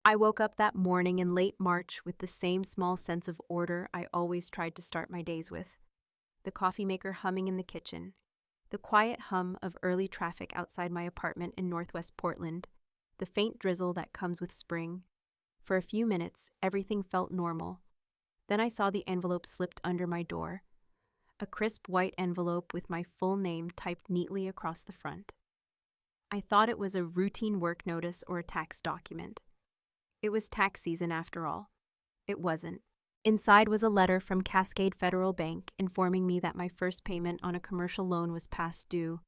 I woke up that morning in late March with the same small sense of order I always tried to start my days with. The coffee maker humming in the kitchen, the quiet hum of early traffic outside my apartment in Northwest Portland, the faint drizzle that comes with spring. For a few minutes, everything felt normal. Then I saw the envelope slipped under my door. A crisp white envelope with my full name typed neatly across the front. I thought it was a routine work notice or a tax document. It was tax season after all. It wasn't. Inside was a letter from Cascade Federal Bank informing me that my first payment on a commercial loan was past due.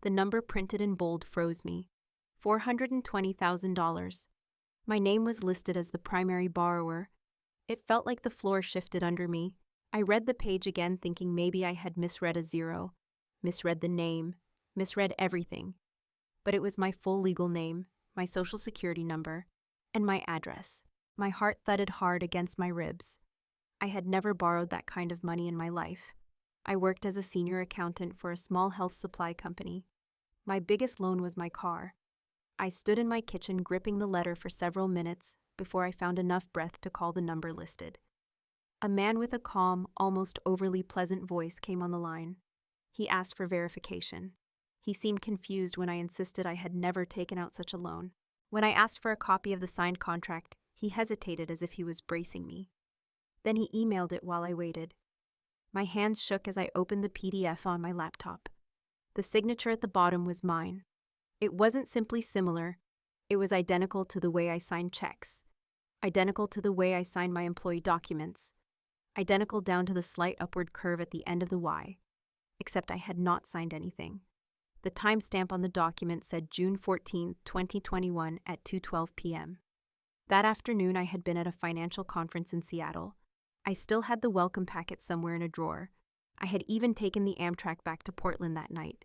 The number printed in bold froze me. $420,000. My name was listed as the primary borrower. It felt like the floor shifted under me. I read the page again thinking maybe I had misread a zero, misread the name, misread everything. But it was my full legal name, my social security number, and my address. My heart thudded hard against my ribs. I had never borrowed that kind of money in my life. I worked as a senior accountant for a small health supply company. My biggest loan was my car. I stood in my kitchen gripping the letter for several minutes before I found enough breath to call the number listed. A man with a calm, almost overly pleasant voice came on the line. He asked for verification. He seemed confused when I insisted I had never taken out such a loan. When I asked for a copy of the signed contract, he hesitated as if he was bracing me. Then he emailed it while I waited. My hands shook as I opened the PDF on my laptop. The signature at the bottom was mine. It wasn't simply similar, it was identical to the way I signed checks, identical to the way I signed my employee documents, identical down to the slight upward curve at the end of the Y, except I had not signed anything. The timestamp on the document said June 14, 2021 at 2:12 p.m. That afternoon I had been at a financial conference in Seattle. I still had the welcome packet somewhere in a drawer. I had even taken the Amtrak back to Portland that night.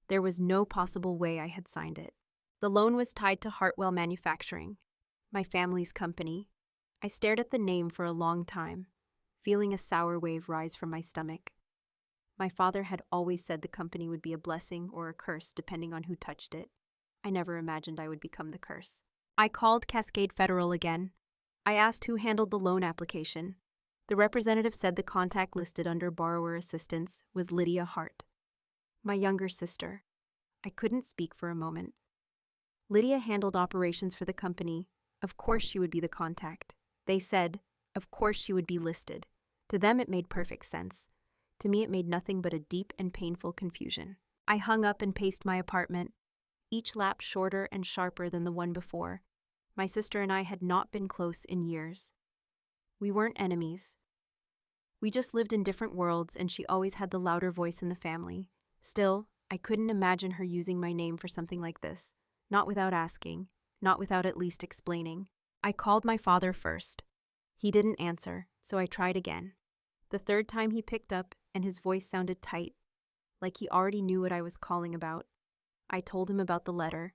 There was no possible way I had signed it. The loan was tied to Hartwell Manufacturing, my family's company. I stared at the name for a long time, feeling a sour wave rise from my stomach. My father had always said the company would be a blessing or a curse depending on who touched it. I never imagined I would become the curse. I called Cascade Federal again. I asked who handled the loan application. The representative said the contact listed under borrower assistance was Lydia Hart, my younger sister. I couldn't speak for a moment. Lydia handled operations for the company. Of course she would be the contact. They said, of course she would be listed. To them it made perfect sense. To me it made nothing but a deep and painful confusion. I hung up and paced my apartment, each lap shorter and sharper than the one before. My sister and I had not been close in years. We weren't enemies. We just lived in different worlds, and she always had the louder voice in the family. Still, I couldn't imagine her using my name for something like this. Not without asking, not without at least explaining. I called my father first. He didn't answer, so I tried again. The third time he picked up, and his voice sounded tight, like he already knew what I was calling about. I told him about the letter.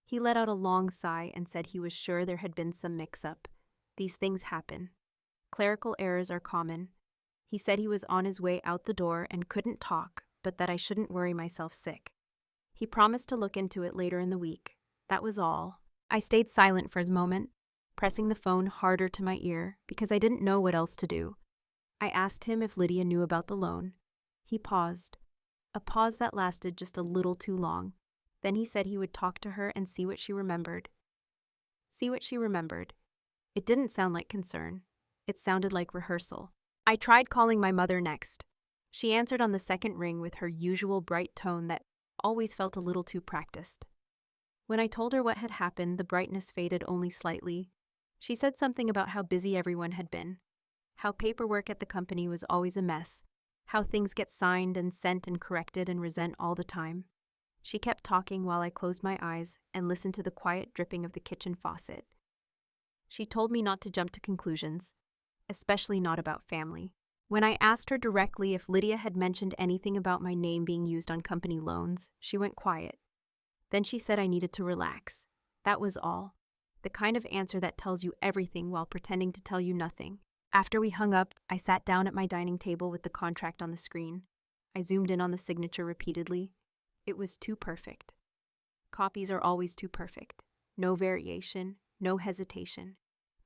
He let out a long sigh and said he was sure there had been some mix-up. These things happen. Clerical errors are common. He said he was on his way out the door and couldn't talk, but that I shouldn't worry myself sick. He promised to look into it later in the week. That was all. I stayed silent for a moment, pressing the phone harder to my ear because I didn't know what else to do. I asked him if Lydia knew about the loan. He paused, a pause that lasted just a little too long. Then he said he would talk to her and see what she remembered. See what she remembered. It didn't sound like concern. It sounded like rehearsal. I tried calling my mother next. She answered on the second ring with her usual bright tone that always felt a little too practiced. When I told her what had happened, the brightness faded only slightly. She said something about how busy everyone had been, how paperwork at the company was always a mess, how things get signed and sent and corrected and resent all the time. She kept talking while I closed my eyes and listened to the quiet dripping of the kitchen faucet. She told me not to jump to conclusions, especially not about family. When I asked her directly if Lydia had mentioned anything about my name being used on company loans, she went quiet. Then she said I needed to relax. That was all. The kind of answer that tells you everything while pretending to tell you nothing. After we hung up, I sat down at my dining table with the contract on the screen. I zoomed in on the signature repeatedly. It was too perfect. Copies are always too perfect. No variation, no hesitation.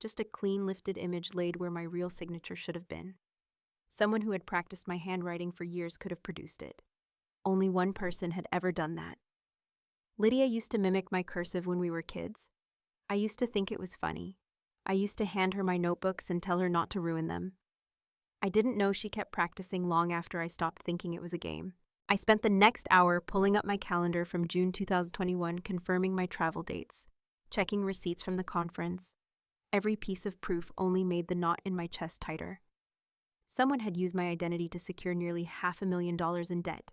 Just a clean, lifted image laid where my real signature should have been. Someone who had practiced my handwriting for years could have produced it. Only one person had ever done that. Lydia used to mimic my cursive when we were kids. I used to think it was funny. I used to hand her my notebooks and tell her not to ruin them. I didn't know she kept practicing long after I stopped thinking it was a game. I spent the next hour pulling up my calendar from June 2021, confirming my travel dates, checking receipts from the conference. Every piece of proof only made the knot in my chest tighter. Someone had used my identity to secure nearly $500,000 in debt,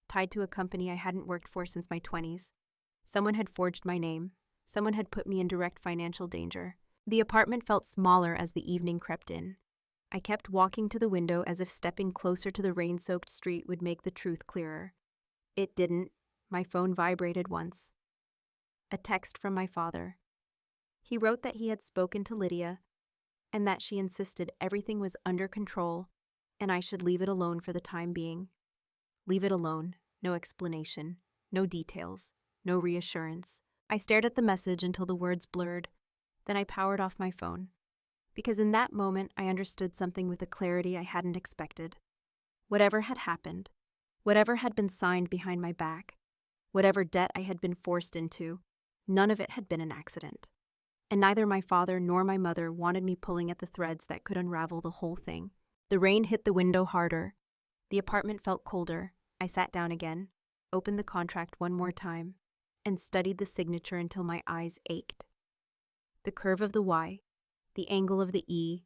tied to a company I hadn't worked for since my 20s. Someone had forged my name. Someone had put me in direct financial danger. The apartment felt smaller as the evening crept in. I kept walking to the window as if stepping closer to the rain-soaked street would make the truth clearer. It didn't. My phone vibrated once. A text from my father. He wrote that he had spoken to Lydia and that she insisted everything was under control and I should leave it alone for the time being. Leave it alone. No explanation. No details. No reassurance. I stared at the message until the words blurred. Then I powered off my phone. Because in that moment, I understood something with a clarity I hadn't expected. Whatever had happened, whatever had been signed behind my back, whatever debt I had been forced into, none of it had been an accident. And neither my father nor my mother wanted me pulling at the threads that could unravel the whole thing. The rain hit the window harder. The apartment felt colder. I sat down again, opened the contract one more time, and studied the signature until my eyes ached. The curve of the Y, the angle of the E,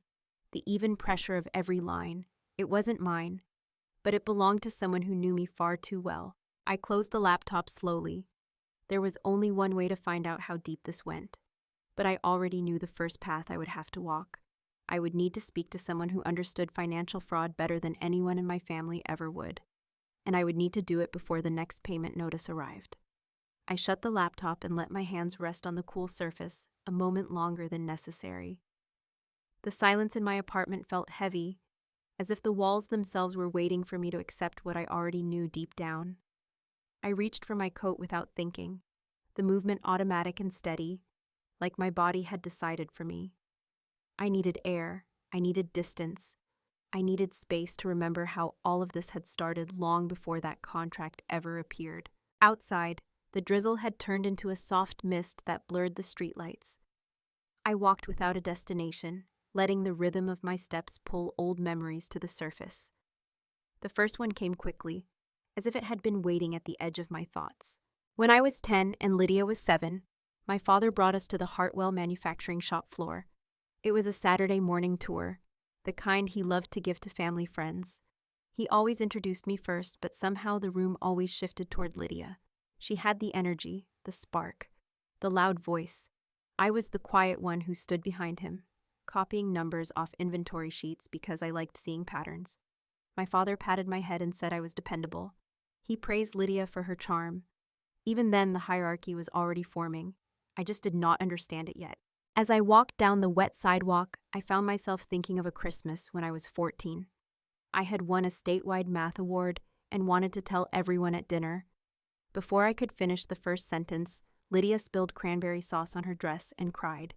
the even pressure of every line. It wasn't mine, but it belonged to someone who knew me far too well. I closed the laptop slowly. There was only one way to find out how deep this went, but I already knew the first path I would have to walk. I would need to speak to someone who understood financial fraud better than anyone in my family ever would, and I would need to do it before the next payment notice arrived. I shut the laptop and let my hands rest on the cool surface a moment longer than necessary. The silence in my apartment felt heavy, as if the walls themselves were waiting for me to accept what I already knew deep down. I reached for my coat without thinking, the movement automatic and steady, like my body had decided for me. I needed air, I needed distance, I needed space to remember how all of this had started long before that contract ever appeared. Outside, the drizzle had turned into a soft mist that blurred the streetlights. I walked without a destination, letting the rhythm of my steps pull old memories to the surface. The first one came quickly, as if it had been waiting at the edge of my thoughts. When I was 10 and Lydia was 7, my father brought us to the Hartwell manufacturing shop floor. It was a Saturday morning tour, the kind he loved to give to family friends. He always introduced me first, but somehow the room always shifted toward Lydia. She had the energy, the spark, the loud voice. I was the quiet one who stood behind him, copying numbers off inventory sheets because I liked seeing patterns. My father patted my head and said I was dependable. He praised Lydia for her charm. Even then, the hierarchy was already forming. I just did not understand it yet. As I walked down the wet sidewalk, I found myself thinking of a Christmas when I was 14. I had won a statewide math award and wanted to tell everyone at dinner. Before I could finish the first sentence, Lydia spilled cranberry sauce on her dress and cried.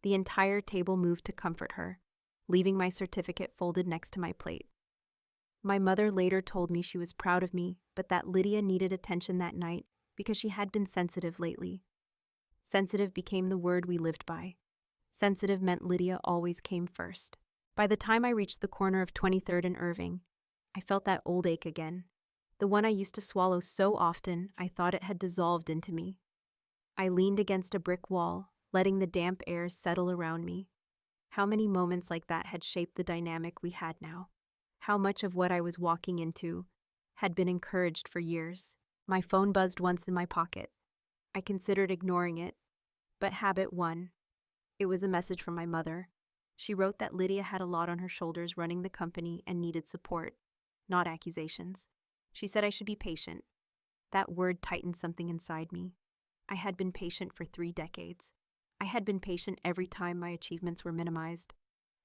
The entire table moved to comfort her, leaving my certificate folded next to my plate. My mother later told me she was proud of me, but that Lydia needed attention that night because she had been sensitive lately. Sensitive became the word we lived by. Sensitive meant Lydia always came first. By the time I reached the corner of 23rd and Irving, I felt that old ache again. The one I used to swallow so often I thought it had dissolved into me. I leaned against a brick wall, letting the damp air settle around me. How many moments like that had shaped the dynamic we had now? How much of what I was walking into had been encouraged for years? My phone buzzed once in my pocket. I considered ignoring it, but habit won. It was a message from my mother. She wrote that Lydia had a lot on her shoulders running the company and needed support, not accusations. She said I should be patient. That word tightened something inside me. I had been patient for 3 decades. I had been patient every time my achievements were minimized,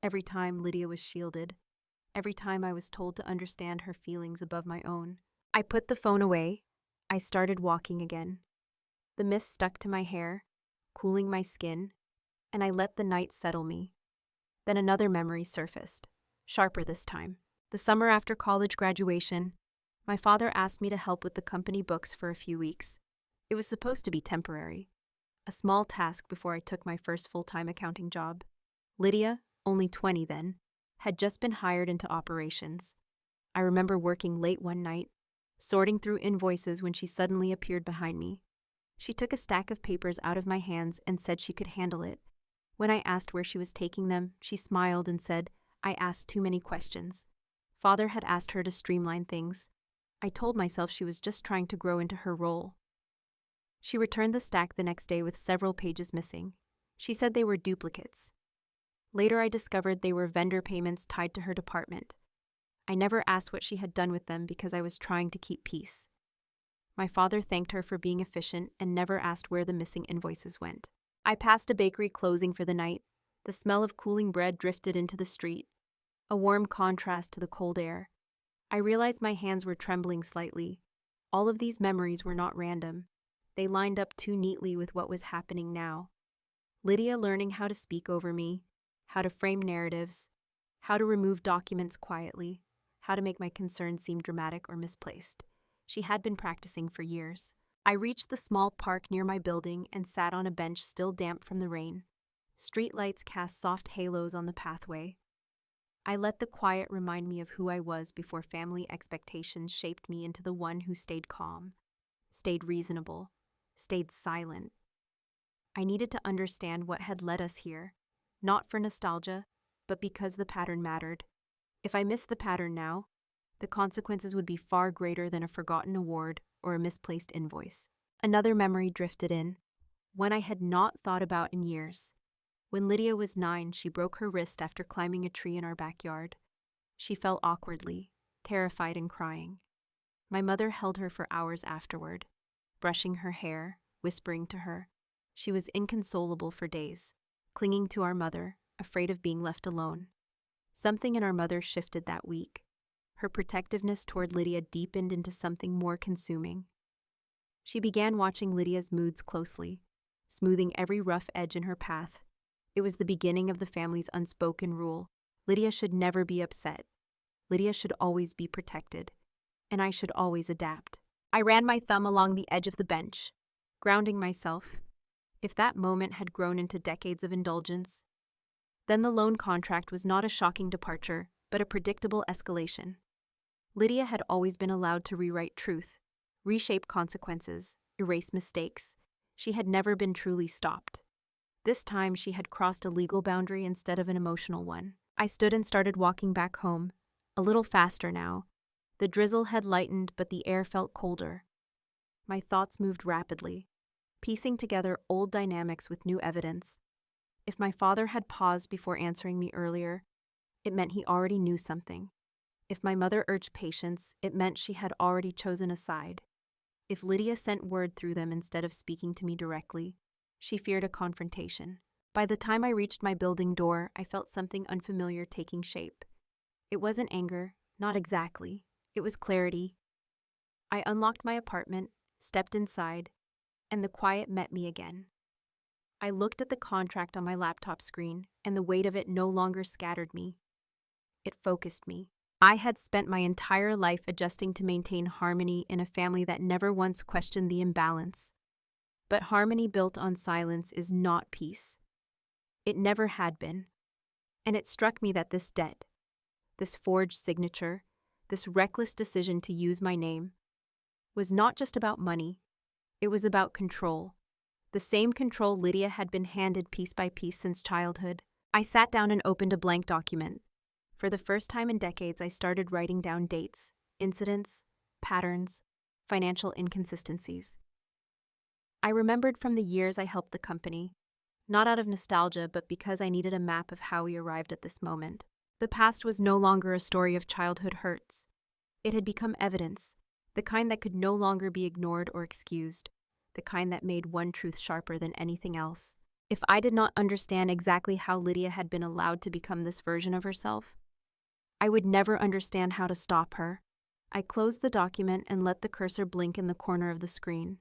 every time Lydia was shielded, every time I was told to understand her feelings above my own. I put the phone away. I started walking again. The mist stuck to my hair, cooling my skin, and I let the night settle me. Then another memory surfaced, sharper this time. The summer after college graduation, my father asked me to help with the company books for a few weeks. It was supposed to be temporary, a small task before I took my first full-time accounting job. Lydia, only 20 then, had just been hired into operations. I remember working late one night, sorting through invoices when she suddenly appeared behind me. She took a stack of papers out of my hands and said she could handle it. When I asked where she was taking them, she smiled and said, "I asked too many questions." Father had asked her to streamline things. I told myself she was just trying to grow into her role. She returned the stack the next day with several pages missing. She said they were duplicates. Later I discovered they were vendor payments tied to her department. I never asked what she had done with them because I was trying to keep peace. My father thanked her for being efficient and never asked where the missing invoices went. I passed a bakery closing for the night. The smell of cooling bread drifted into the street, a warm contrast to the cold air. I realized my hands were trembling slightly. All of these memories were not random. They lined up too neatly with what was happening now. Lydia learning how to speak over me, how to frame narratives, how to remove documents quietly, how to make my concerns seem dramatic or misplaced. She had been practicing for years. I reached the small park near my building and sat on a bench still damp from the rain. Street lights cast soft halos on the pathway. I let the quiet remind me of who I was before family expectations shaped me into the one who stayed calm, stayed reasonable, stayed silent. I needed to understand what had led us here, not for nostalgia, but because the pattern mattered. If I missed the pattern now, the consequences would be far greater than a forgotten award or a misplaced invoice. Another memory drifted in, one I had not thought about in years. When Lydia was 9, she broke her wrist after climbing a tree in our backyard. She fell awkwardly, terrified and crying. My mother held her for hours afterward, brushing her hair, whispering to her. She was inconsolable for days, clinging to our mother, afraid of being left alone. Something in our mother shifted that week. Her protectiveness toward Lydia deepened into something more consuming. She began watching Lydia's moods closely, smoothing every rough edge in her path. It was the beginning of the family's unspoken rule. Lydia should never be upset. Lydia should always be protected. And I should always adapt. I ran my thumb along the edge of the bench, grounding myself. If that moment had grown into decades of indulgence, then the loan contract was not a shocking departure, but a predictable escalation. Lydia had always been allowed to rewrite truth, reshape consequences, erase mistakes. She had never been truly stopped. This time she had crossed a legal boundary instead of an emotional one. I stood and started walking back home, a little faster now. The drizzle had lightened, but the air felt colder. My thoughts moved rapidly, piecing together old dynamics with new evidence. If my father had paused before answering me earlier, it meant he already knew something. If my mother urged patience, it meant she had already chosen a side. If Lydia sent word through them instead of speaking to me directly, she feared a confrontation. By the time I reached my building door, I felt something unfamiliar taking shape. It wasn't anger, not exactly. It was clarity. I unlocked my apartment, stepped inside, and the quiet met me again. I looked at the contract on my laptop screen, and the weight of it no longer scattered me. It focused me. I had spent my entire life adjusting to maintain harmony in a family that never once questioned the imbalance. But harmony built on silence is not peace. It never had been. And it struck me that this debt, this forged signature, this reckless decision to use my name, was not just about money. It was about control. The same control Lydia had been handed piece by piece since childhood. I sat down and opened a blank document. For the first time in decades, I started writing down dates, incidents, patterns, financial inconsistencies. I remembered from the years I helped the company, not out of nostalgia, but because I needed a map of how we arrived at this moment. The past was no longer a story of childhood hurts. It had become evidence, the kind that could no longer be ignored or excused, the kind that made one truth sharper than anything else. If I did not understand exactly how Lydia had been allowed to become this version of herself, I would never understand how to stop her. I closed the document and let the cursor blink in the corner of the screen.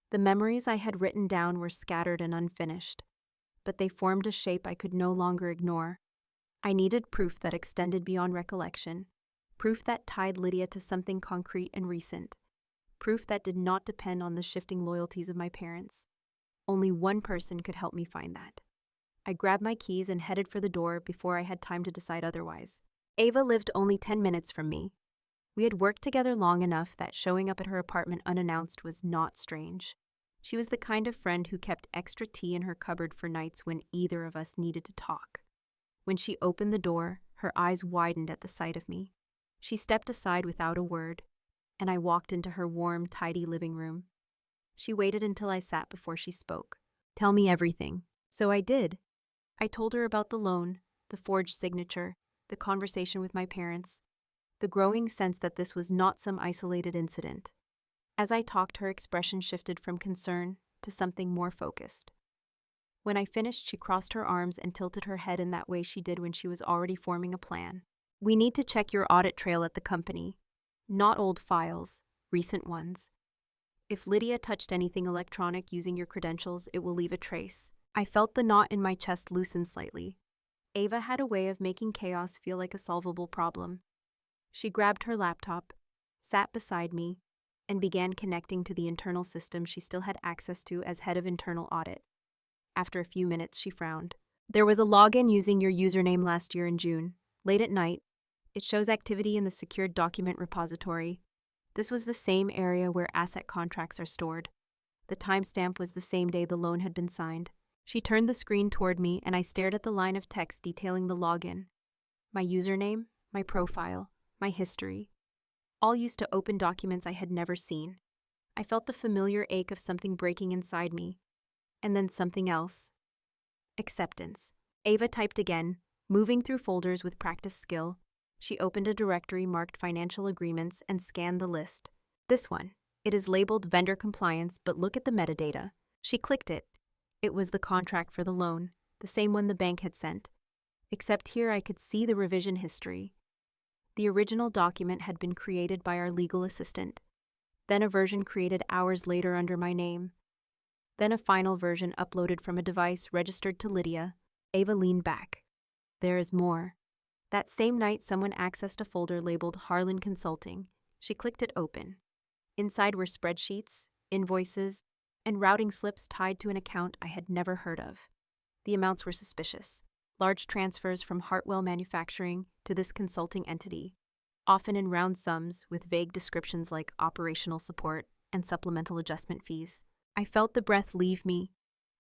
The memories I had written down were scattered and unfinished, but they formed a shape I could no longer ignore. I needed proof that extended beyond recollection, proof that tied Lydia to something concrete and recent, proof that did not depend on the shifting loyalties of my parents. Only one person could help me find that. I grabbed my keys and headed for the door before I had time to decide otherwise. Ava lived only 10 minutes from me. We had worked together long enough that showing up at her apartment unannounced was not strange. She was the kind of friend who kept extra tea in her cupboard for nights when either of us needed to talk. When she opened the door, her eyes widened at the sight of me. She stepped aside without a word, and I walked into her warm, tidy living room. She waited until I sat before she spoke. "Tell me everything." So I did. I told her about the loan, the forged signature, the conversation with my parents, the growing sense that this was not some isolated incident. As I talked, her expression shifted from concern to something more focused. When I finished, she crossed her arms and tilted her head in that way she did when she was already forming a plan. "We need to check your audit trail at the company. Not old files, recent ones. If Lydia touched anything electronic using your credentials, it will leave a trace." I felt the knot in my chest loosen slightly. Ava had a way of making chaos feel like a solvable problem. She grabbed her laptop, sat beside me, and began connecting to the internal system she still had access to as head of internal audit. After a few minutes, she frowned. "There was a login using your username last year in June. Late at night, it shows activity in the secured document repository. This was the same area where asset contracts are stored. The timestamp was the same day the loan had been signed." She turned the screen toward me, and I stared at the line of text detailing the login. My username, my profile, my history, all used to open documents I had never seen. I felt the familiar ache of something breaking inside me. And then something else. Acceptance. Ava typed again, moving through folders with practiced skill. She opened a directory marked financial agreements and scanned the list. "This one. It is labeled vendor compliance, but look at the metadata." She clicked it. It was the contract for the loan, the same one the bank had sent. Except here I could see the revision history. The original document had been created by our legal assistant. Then a version created hours later under my name. Then a final version uploaded from a device registered to Lydia. Ava leaned back. "There is more." That same night, someone accessed a folder labeled Harlan Consulting. She clicked it open. Inside were spreadsheets, invoices, and routing slips tied to an account I had never heard of. The amounts were suspicious. Large transfers from Hartwell Manufacturing to this consulting entity, often in round sums with vague descriptions like operational support and supplemental adjustment fees. I felt the breath leave me.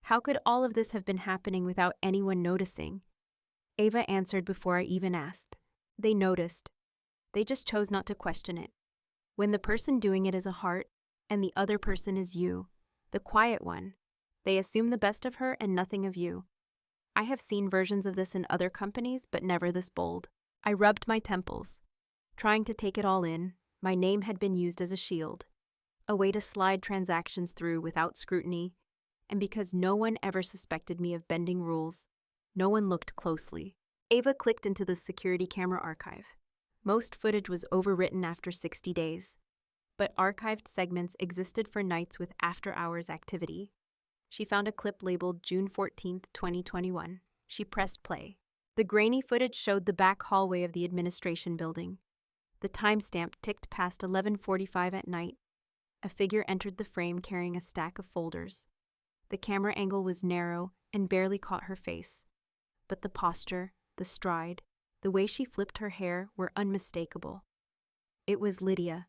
How could all of this have been happening without anyone noticing? Ava answered before I even asked. They noticed. They just chose not to question it. When the person doing it is a heart, and the other person is you, the quiet one, they assume the best of her and nothing of you. I have seen versions of this in other companies, but never this bold. I rubbed my temples, trying to take it all in. My name had been used as a shield, a way to slide transactions through without scrutiny, and because no one ever suspected me of bending rules, no one looked closely. Ava clicked into the security camera archive. Most footage was overwritten after 60 days, but archived segments existed for nights with after-hours activity. She found a clip labeled June 14, 2021. She pressed play. The grainy footage showed the back hallway of the administration building. The timestamp ticked past 11:45 at night. A figure entered the frame carrying a stack of folders. The camera angle was narrow and barely caught her face, but the posture, the stride, the way she flipped her hair were unmistakable. It was Lydia.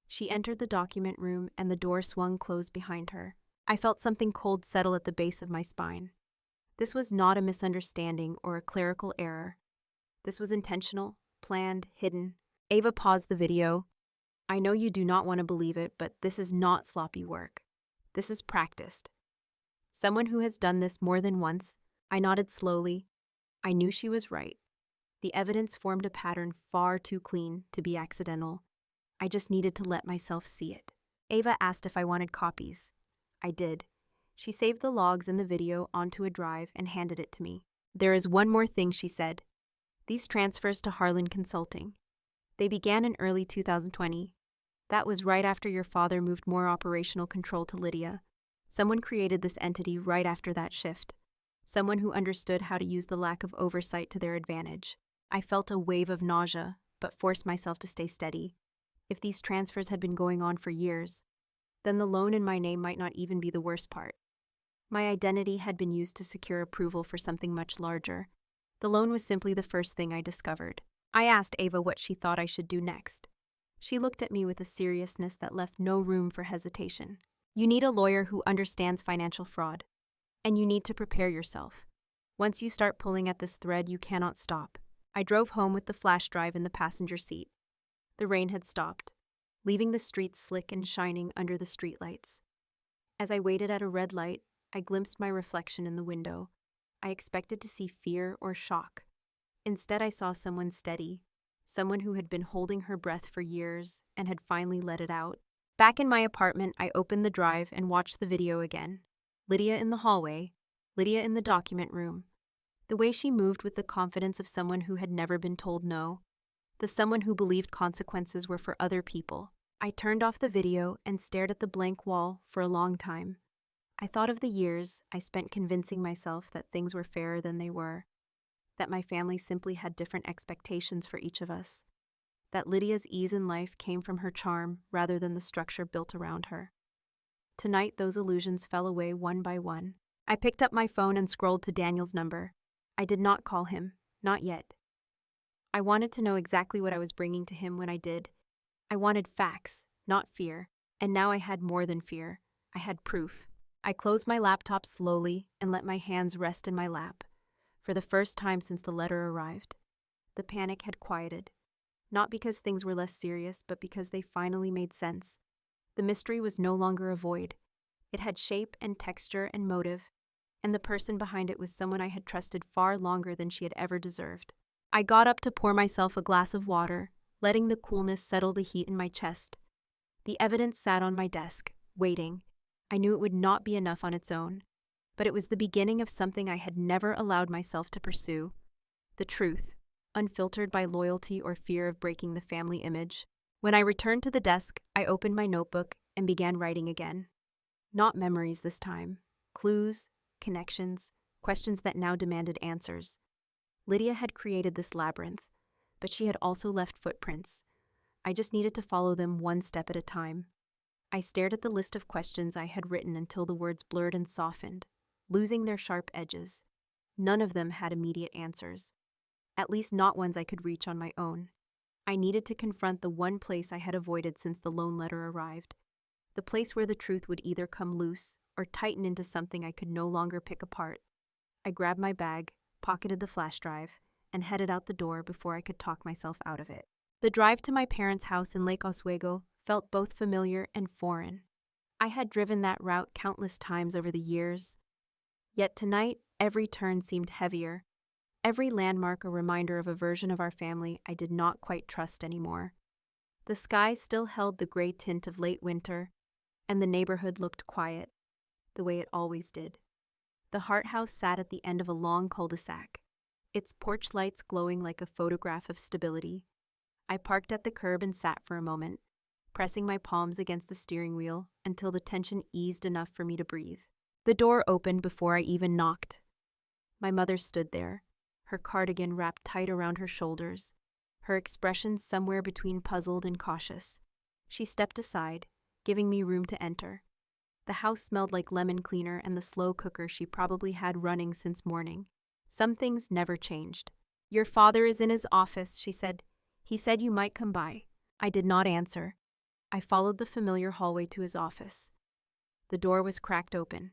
She entered the document room and the door swung closed behind her. I felt something cold settle at the base of my spine. This was not a misunderstanding or a clerical error. This was intentional, planned, hidden. Ava paused the video. "I know you do not want to believe it, but this is not sloppy work. This is practiced. Someone who has done this more than once." I nodded slowly. I knew she was right. The evidence formed a pattern far too clean to be accidental. I just needed to let myself see it. Ava asked if I wanted copies. I did. She saved the logs and the video onto a drive and handed it to me. "There is one more thing," she said. "These transfers to Harlan Consulting. They began in early 2020. That was right after your father moved more operational control to Lydia. Someone created this entity right after that shift. someone who understood how to use the lack of oversight to their advantage. I felt a wave of nausea, but forced myself to stay steady. If these transfers had been going on for years, then the loan in my name might not even be the worst part. My identity had been used to secure approval for something much larger. The loan was simply the first thing I discovered. I asked Ava what she thought I should do next. She looked at me with a seriousness that left no room for hesitation. You need a lawyer who understands financial fraud, and you need to prepare yourself. Once you start pulling at this thread, you cannot stop. I drove home with the flash drive in the passenger seat. The rain had stopped, leaving the streets slick and shining under the streetlights. As I waited at a red light, I glimpsed my reflection in the window. I expected to see fear or shock. Instead, I saw someone steady, someone who had been holding her breath for years and had finally let it out. Back in my apartment, I opened the drive and watched the video again. Lydia in the hallway, Lydia in the document room. The way she moved with the confidence of someone who had never been told no, the someone who believed consequences were for other people. I turned off the video and stared at the blank wall for a long time. I thought of the years I spent convincing myself that things were fairer than they were, that my family simply had different expectations for each of us, that Lydia's ease in life came from her charm rather than the structure built around her. Tonight, those illusions fell away one by one. I picked up my phone and scrolled to Daniel's number. I did not call him, not yet. I wanted to know exactly what I was bringing to him when I did. I wanted facts, not fear, and now I had more than fear. I had proof. I closed my laptop slowly and let my hands rest in my lap. For the first time since the letter arrived, the panic had quieted. Not because things were less serious, but because they finally made sense. The mystery was no longer a void. It had shape and texture and motive, and the person behind it was someone I had trusted far longer than she had ever deserved. I got up to pour myself a glass of water, letting the coolness settle the heat in my chest. The evidence sat on my desk, waiting. I knew it would not be enough on its own, but it was the beginning of something I had never allowed myself to pursue. The truth, unfiltered by loyalty or fear of breaking the family image. When I returned to the desk, I opened my notebook and began writing again. Not memories this time. Clues, connections, questions that now demanded answers. Lydia had created this labyrinth, but she had also left footprints. I just needed to follow them one step at a time. I stared at the list of questions I had written until the words blurred and softened, losing their sharp edges. None of them had immediate answers, at least not ones I could reach on my own. I needed to confront the one place I had avoided since the loan letter arrived, the place where the truth would either come loose or tighten into something I could no longer pick apart. I grabbed my bag, pocketed the flash drive, and headed out the door before I could talk myself out of it. The drive to my parents' house in Lake Oswego felt both familiar and foreign. I had driven that route countless times over the years, yet tonight every turn seemed heavier, every landmark a reminder of a version of our family I did not quite trust anymore. The sky still held the gray tint of late winter, and the neighborhood looked quiet, the way it always did. The Hart House sat at the end of a long cul-de-sac, its porch lights glowing like a photograph of stability. I parked at the curb and sat for a moment, pressing my palms against the steering wheel until the tension eased enough for me to breathe. The door opened before I even knocked. My mother stood there, her cardigan wrapped tight around her shoulders, her expression somewhere between puzzled and cautious. She stepped aside, giving me room to enter. The house smelled like lemon cleaner and the slow cooker she probably had running since morning. Some things never changed. "Your father is in his office," she said. "He said you might come by." I did not answer. I followed the familiar hallway to his office. The door was cracked open,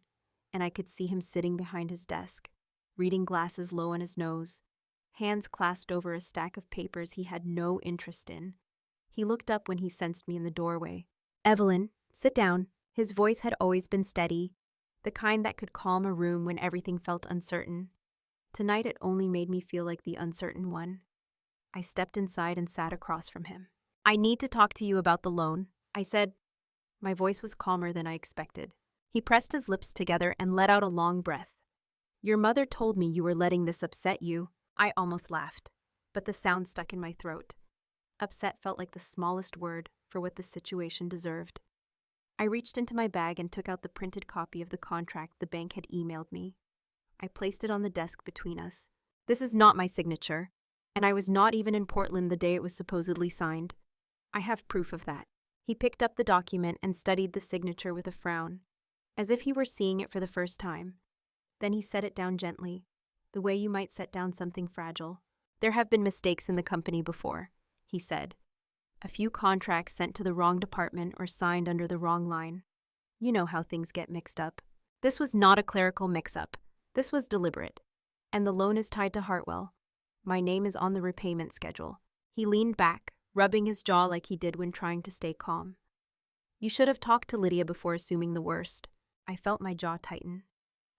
and I could see him sitting behind his desk, reading glasses low on his nose, hands clasped over a stack of papers he had no interest in. He looked up when he sensed me in the doorway. "Evelyn, sit down." His voice had always been steady, the kind that could calm a room when everything felt uncertain. Tonight it only made me feel like the uncertain one. I stepped inside and sat across from him. "I need to talk to you about the loan," I said. My voice was calmer than I expected. He pressed his lips together and let out a long breath. "Your mother told me you were letting this upset you." I almost laughed, but the sound stuck in my throat. Upset felt like the smallest word for what the situation deserved. I reached into my bag and took out the printed copy of the contract the bank had emailed me. I placed it on the desk between us. This is not my signature, and I was not even in Portland the day it was supposedly signed. I have proof of that. He picked up the document and studied the signature with a frown, as if he were seeing it for the first time. Then he set it down gently, the way you might set down something fragile. There have been mistakes in the company before, he said. A few contracts sent to the wrong department or signed under the wrong line. You know how things get mixed up. This was not a clerical mix-up. This was deliberate. And the loan is tied to Hartwell. My name is on the repayment schedule. He leaned back, rubbing his jaw like he did when trying to stay calm. You should have talked to Lydia before assuming the worst. I felt my jaw tighten.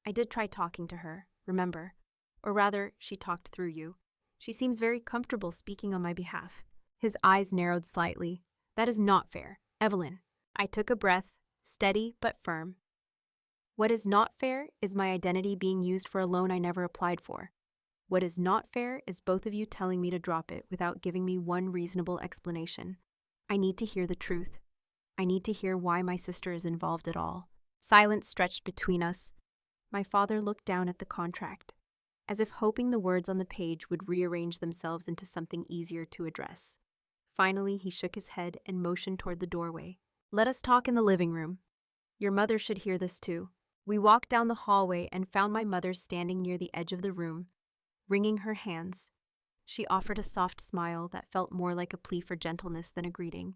I did try talking to her, remember? Or rather, she talked through you. She seems very comfortable speaking on my behalf. His eyes narrowed slightly. That is not fair. Evelyn. I took a breath, steady but firm. What is not fair is my identity being used for a loan I never applied for. What is not fair is both of you telling me to drop it without giving me one reasonable explanation. I need to hear the truth. I need to hear why my sister is involved at all. Silence stretched between us. My father looked down at the contract, as if hoping the words on the page would rearrange themselves into something easier to address. Finally, he shook his head and motioned toward the doorway. Let us talk in the living room. Your mother should hear this too. We walked down the hallway and found my mother standing near the edge of the room, wringing her hands. She offered a soft smile that felt more like a plea for gentleness than a greeting.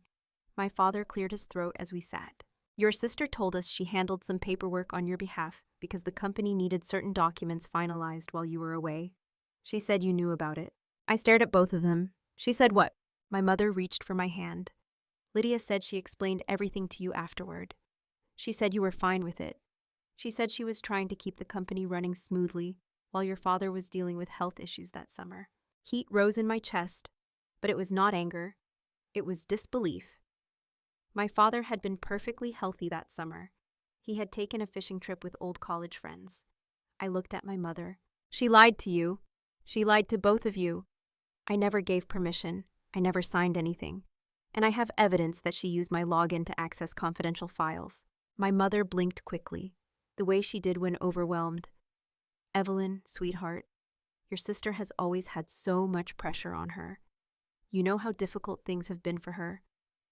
My father cleared his throat as we sat. Your sister told us she handled some paperwork on your behalf because the company needed certain documents finalized while you were away. She said you knew about it. I stared at both of them. She said what? My mother reached for my hand. Lydia said she explained everything to you afterward. She said you were fine with it. She said she was trying to keep the company running smoothly while your father was dealing with health issues that summer. Heat rose in my chest, but it was not anger. It was disbelief. My father had been perfectly healthy that summer. He had taken a fishing trip with old college friends. I looked at my mother. She lied to you. She lied to both of you. I never gave permission. I never signed anything. And I have evidence that she used my login to access confidential files. My mother blinked quickly, the way she did when overwhelmed. Evelyn, sweetheart, your sister has always had so much pressure on her. You know how difficult things have been for her.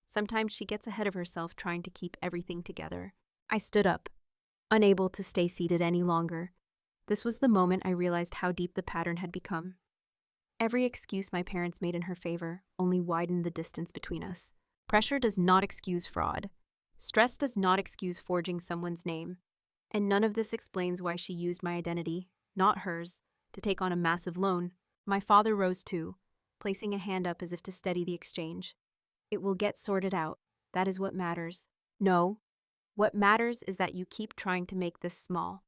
Sometimes she gets ahead of herself trying to keep everything together. I stood up, unable to stay seated any longer. This was the moment I realized how deep the pattern had become. Every excuse my parents made in her favor only widened the distance between us. Pressure does not excuse fraud. Stress does not excuse forging someone's name. And none of this explains why she used my identity, not hers, to take on a massive loan. My father rose too, placing a hand up as if to steady the exchange. It will get sorted out. That is what matters. No. What matters is that you keep trying to make this small.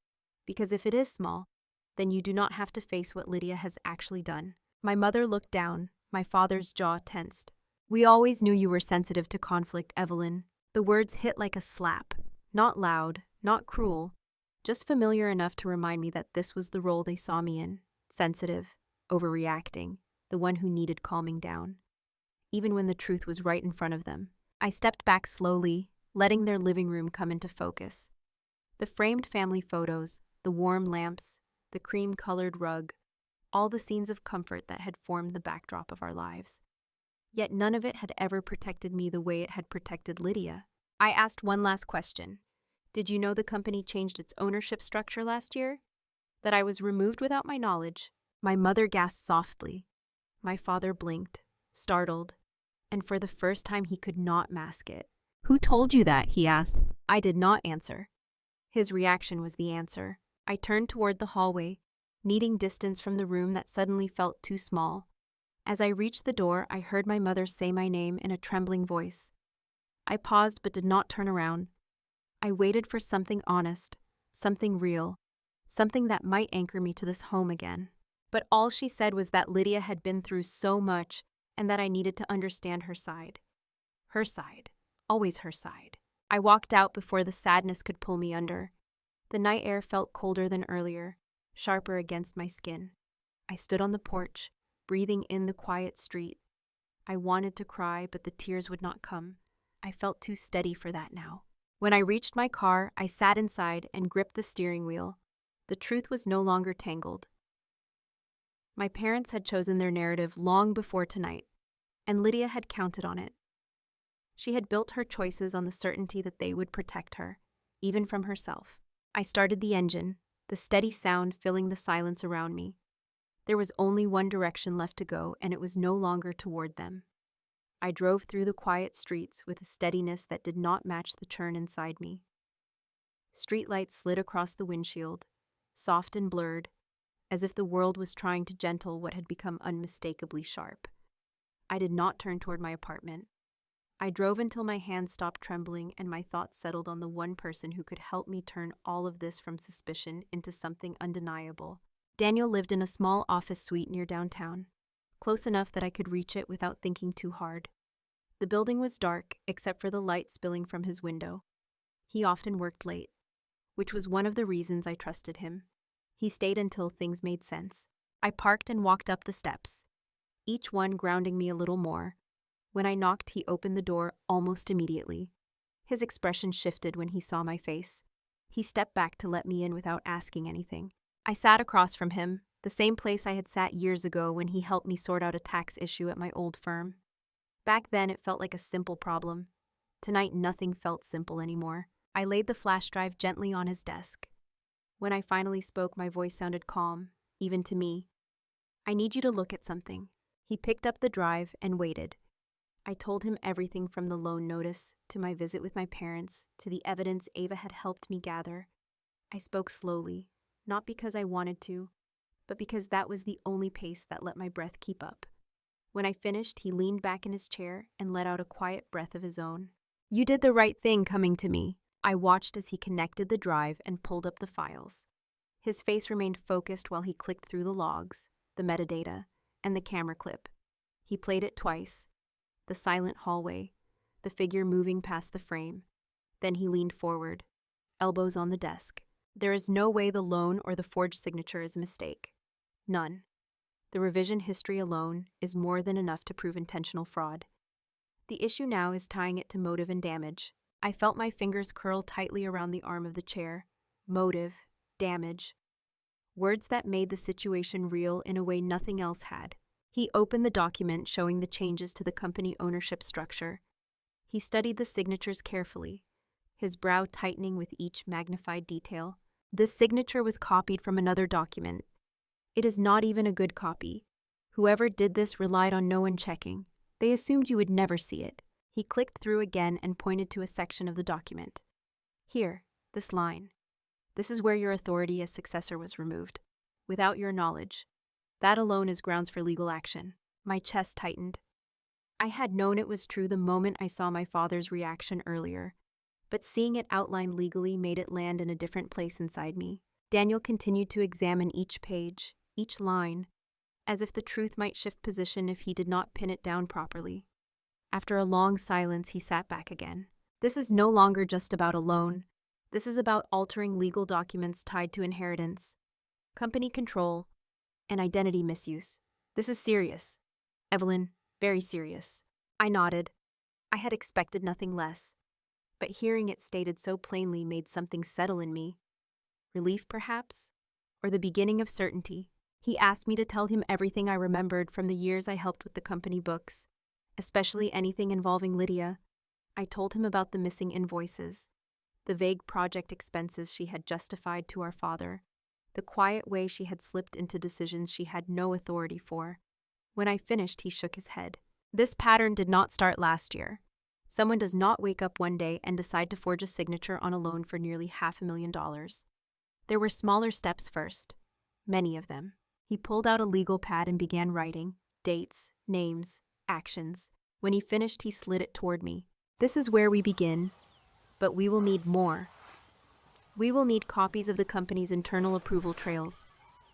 Because if it is small, then you do not have to face what Lydia has actually done. My mother looked down. My father's jaw tensed. We always knew you were sensitive to conflict, Evelyn. The words hit like a slap. Not loud, not cruel, just familiar enough to remind me that this was the role they saw me in. Sensitive, overreacting, the one who needed calming down. Even when the truth was right in front of them. I stepped back slowly, letting their living room come into focus. The framed family photos, the warm lamps, the cream-colored rug, all the scenes of comfort that had formed the backdrop of our lives. Yet none of it had ever protected me the way it had protected Lydia. I asked one last question. Did you know the company changed its ownership structure last year? That I was removed without my knowledge? My mother gasped softly. My father blinked, startled, and for the first time he could not mask it. Who told you that? He asked. I did not answer. His reaction was the answer. I turned toward the hallway, needing distance from the room that suddenly felt too small. As I reached the door, I heard my mother say my name in a trembling voice. I paused but did not turn around. I waited for something honest, something real, something that might anchor me to this home again. But all she said was that Lydia had been through so much and that I needed to understand her side. Her side. Always her side. I walked out before the sadness could pull me under. The night air felt colder than earlier, sharper against my skin. I stood on the porch, breathing in the quiet street. I wanted to cry, but the tears would not come. I felt too steady for that now. When I reached my car, I sat inside and gripped the steering wheel. The truth was no longer tangled. My parents had chosen their narrative long before tonight, and Lydia had counted on it. She had built her choices on the certainty that they would protect her, even from herself. I started the engine, the steady sound filling the silence around me. There was only one direction left to go, and it was no longer toward them. I drove through the quiet streets with a steadiness that did not match the churn inside me. Streetlights slid across the windshield, soft and blurred, as if the world was trying to gentle what had become unmistakably sharp. I did not turn toward my apartment. I drove until my hands stopped trembling and my thoughts settled on the one person who could help me turn all of this from suspicion into something undeniable. Daniel lived in a small office suite near downtown, close enough that I could reach it without thinking too hard. The building was dark, except for the light spilling from his window. He often worked late, which was one of the reasons I trusted him. He stayed until things made sense. I parked and walked up the steps, each one grounding me a little more. When I knocked, he opened the door almost immediately. His expression shifted when he saw my face. He stepped back to let me in without asking anything. I sat across from him, the same place I had sat years ago when he helped me sort out a tax issue at my old firm. Back then, it felt like a simple problem. Tonight, nothing felt simple anymore. I laid the flash drive gently on his desk. When I finally spoke, my voice sounded calm, even to me. I need you to look at something. He picked up the drive and waited. I told him everything from the loan notice, to my visit with my parents, to the evidence Ava had helped me gather. I spoke slowly, not because I wanted to, but because that was the only pace that let my breath keep up. When I finished, he leaned back in his chair and let out a quiet breath of his own. You did the right thing coming to me. I watched as he connected the drive and pulled up the files. His face remained focused while he clicked through the logs, the metadata, and the camera clip. He played it twice. The silent hallway, the figure moving past the frame. Then he leaned forward, elbows on the desk. There is no way the loan or the forged signature is a mistake. None. The revision history alone is more than enough to prove intentional fraud. The issue now is tying it to motive and damage. I felt my fingers curl tightly around the arm of the chair. Motive, damage. Words that made the situation real in a way nothing else had. He opened the document showing the changes to the company ownership structure. He studied the signatures carefully, his brow tightening with each magnified detail. This signature was copied from another document. It is not even a good copy. Whoever did this relied on no one checking. They assumed you would never see it. He clicked through again and pointed to a section of the document. Here, this line. This is where your authority as successor was removed, without your knowledge. That alone is grounds for legal action. My chest tightened. I had known it was true the moment I saw my father's reaction earlier, but seeing it outlined legally made it land in a different place inside me. Daniel continued to examine each page, each line, as if the truth might shift position if he did not pin it down properly. After a long silence, he sat back again. This is no longer just about a loan. This is about altering legal documents tied to inheritance, company control, and identity misuse. This is serious. Evelyn, very serious. I nodded. I had expected nothing less, but hearing it stated so plainly made something settle in me. Relief, perhaps? Or the beginning of certainty. He asked me to tell him everything I remembered from the years I helped with the company books, especially anything involving Lydia. I told him about the missing invoices, the vague project expenses she had justified to our father, the quiet way she had slipped into decisions she had no authority for. When I finished, he shook his head. This pattern did not start last year. Someone does not wake up one day and decide to forge a signature on a loan for nearly $500,000. There were smaller steps first, many of them. He pulled out a legal pad and began writing, dates, names, actions. When he finished, he slid it toward me. This is where we begin, but we will need more. We will need copies of the company's internal approval trails.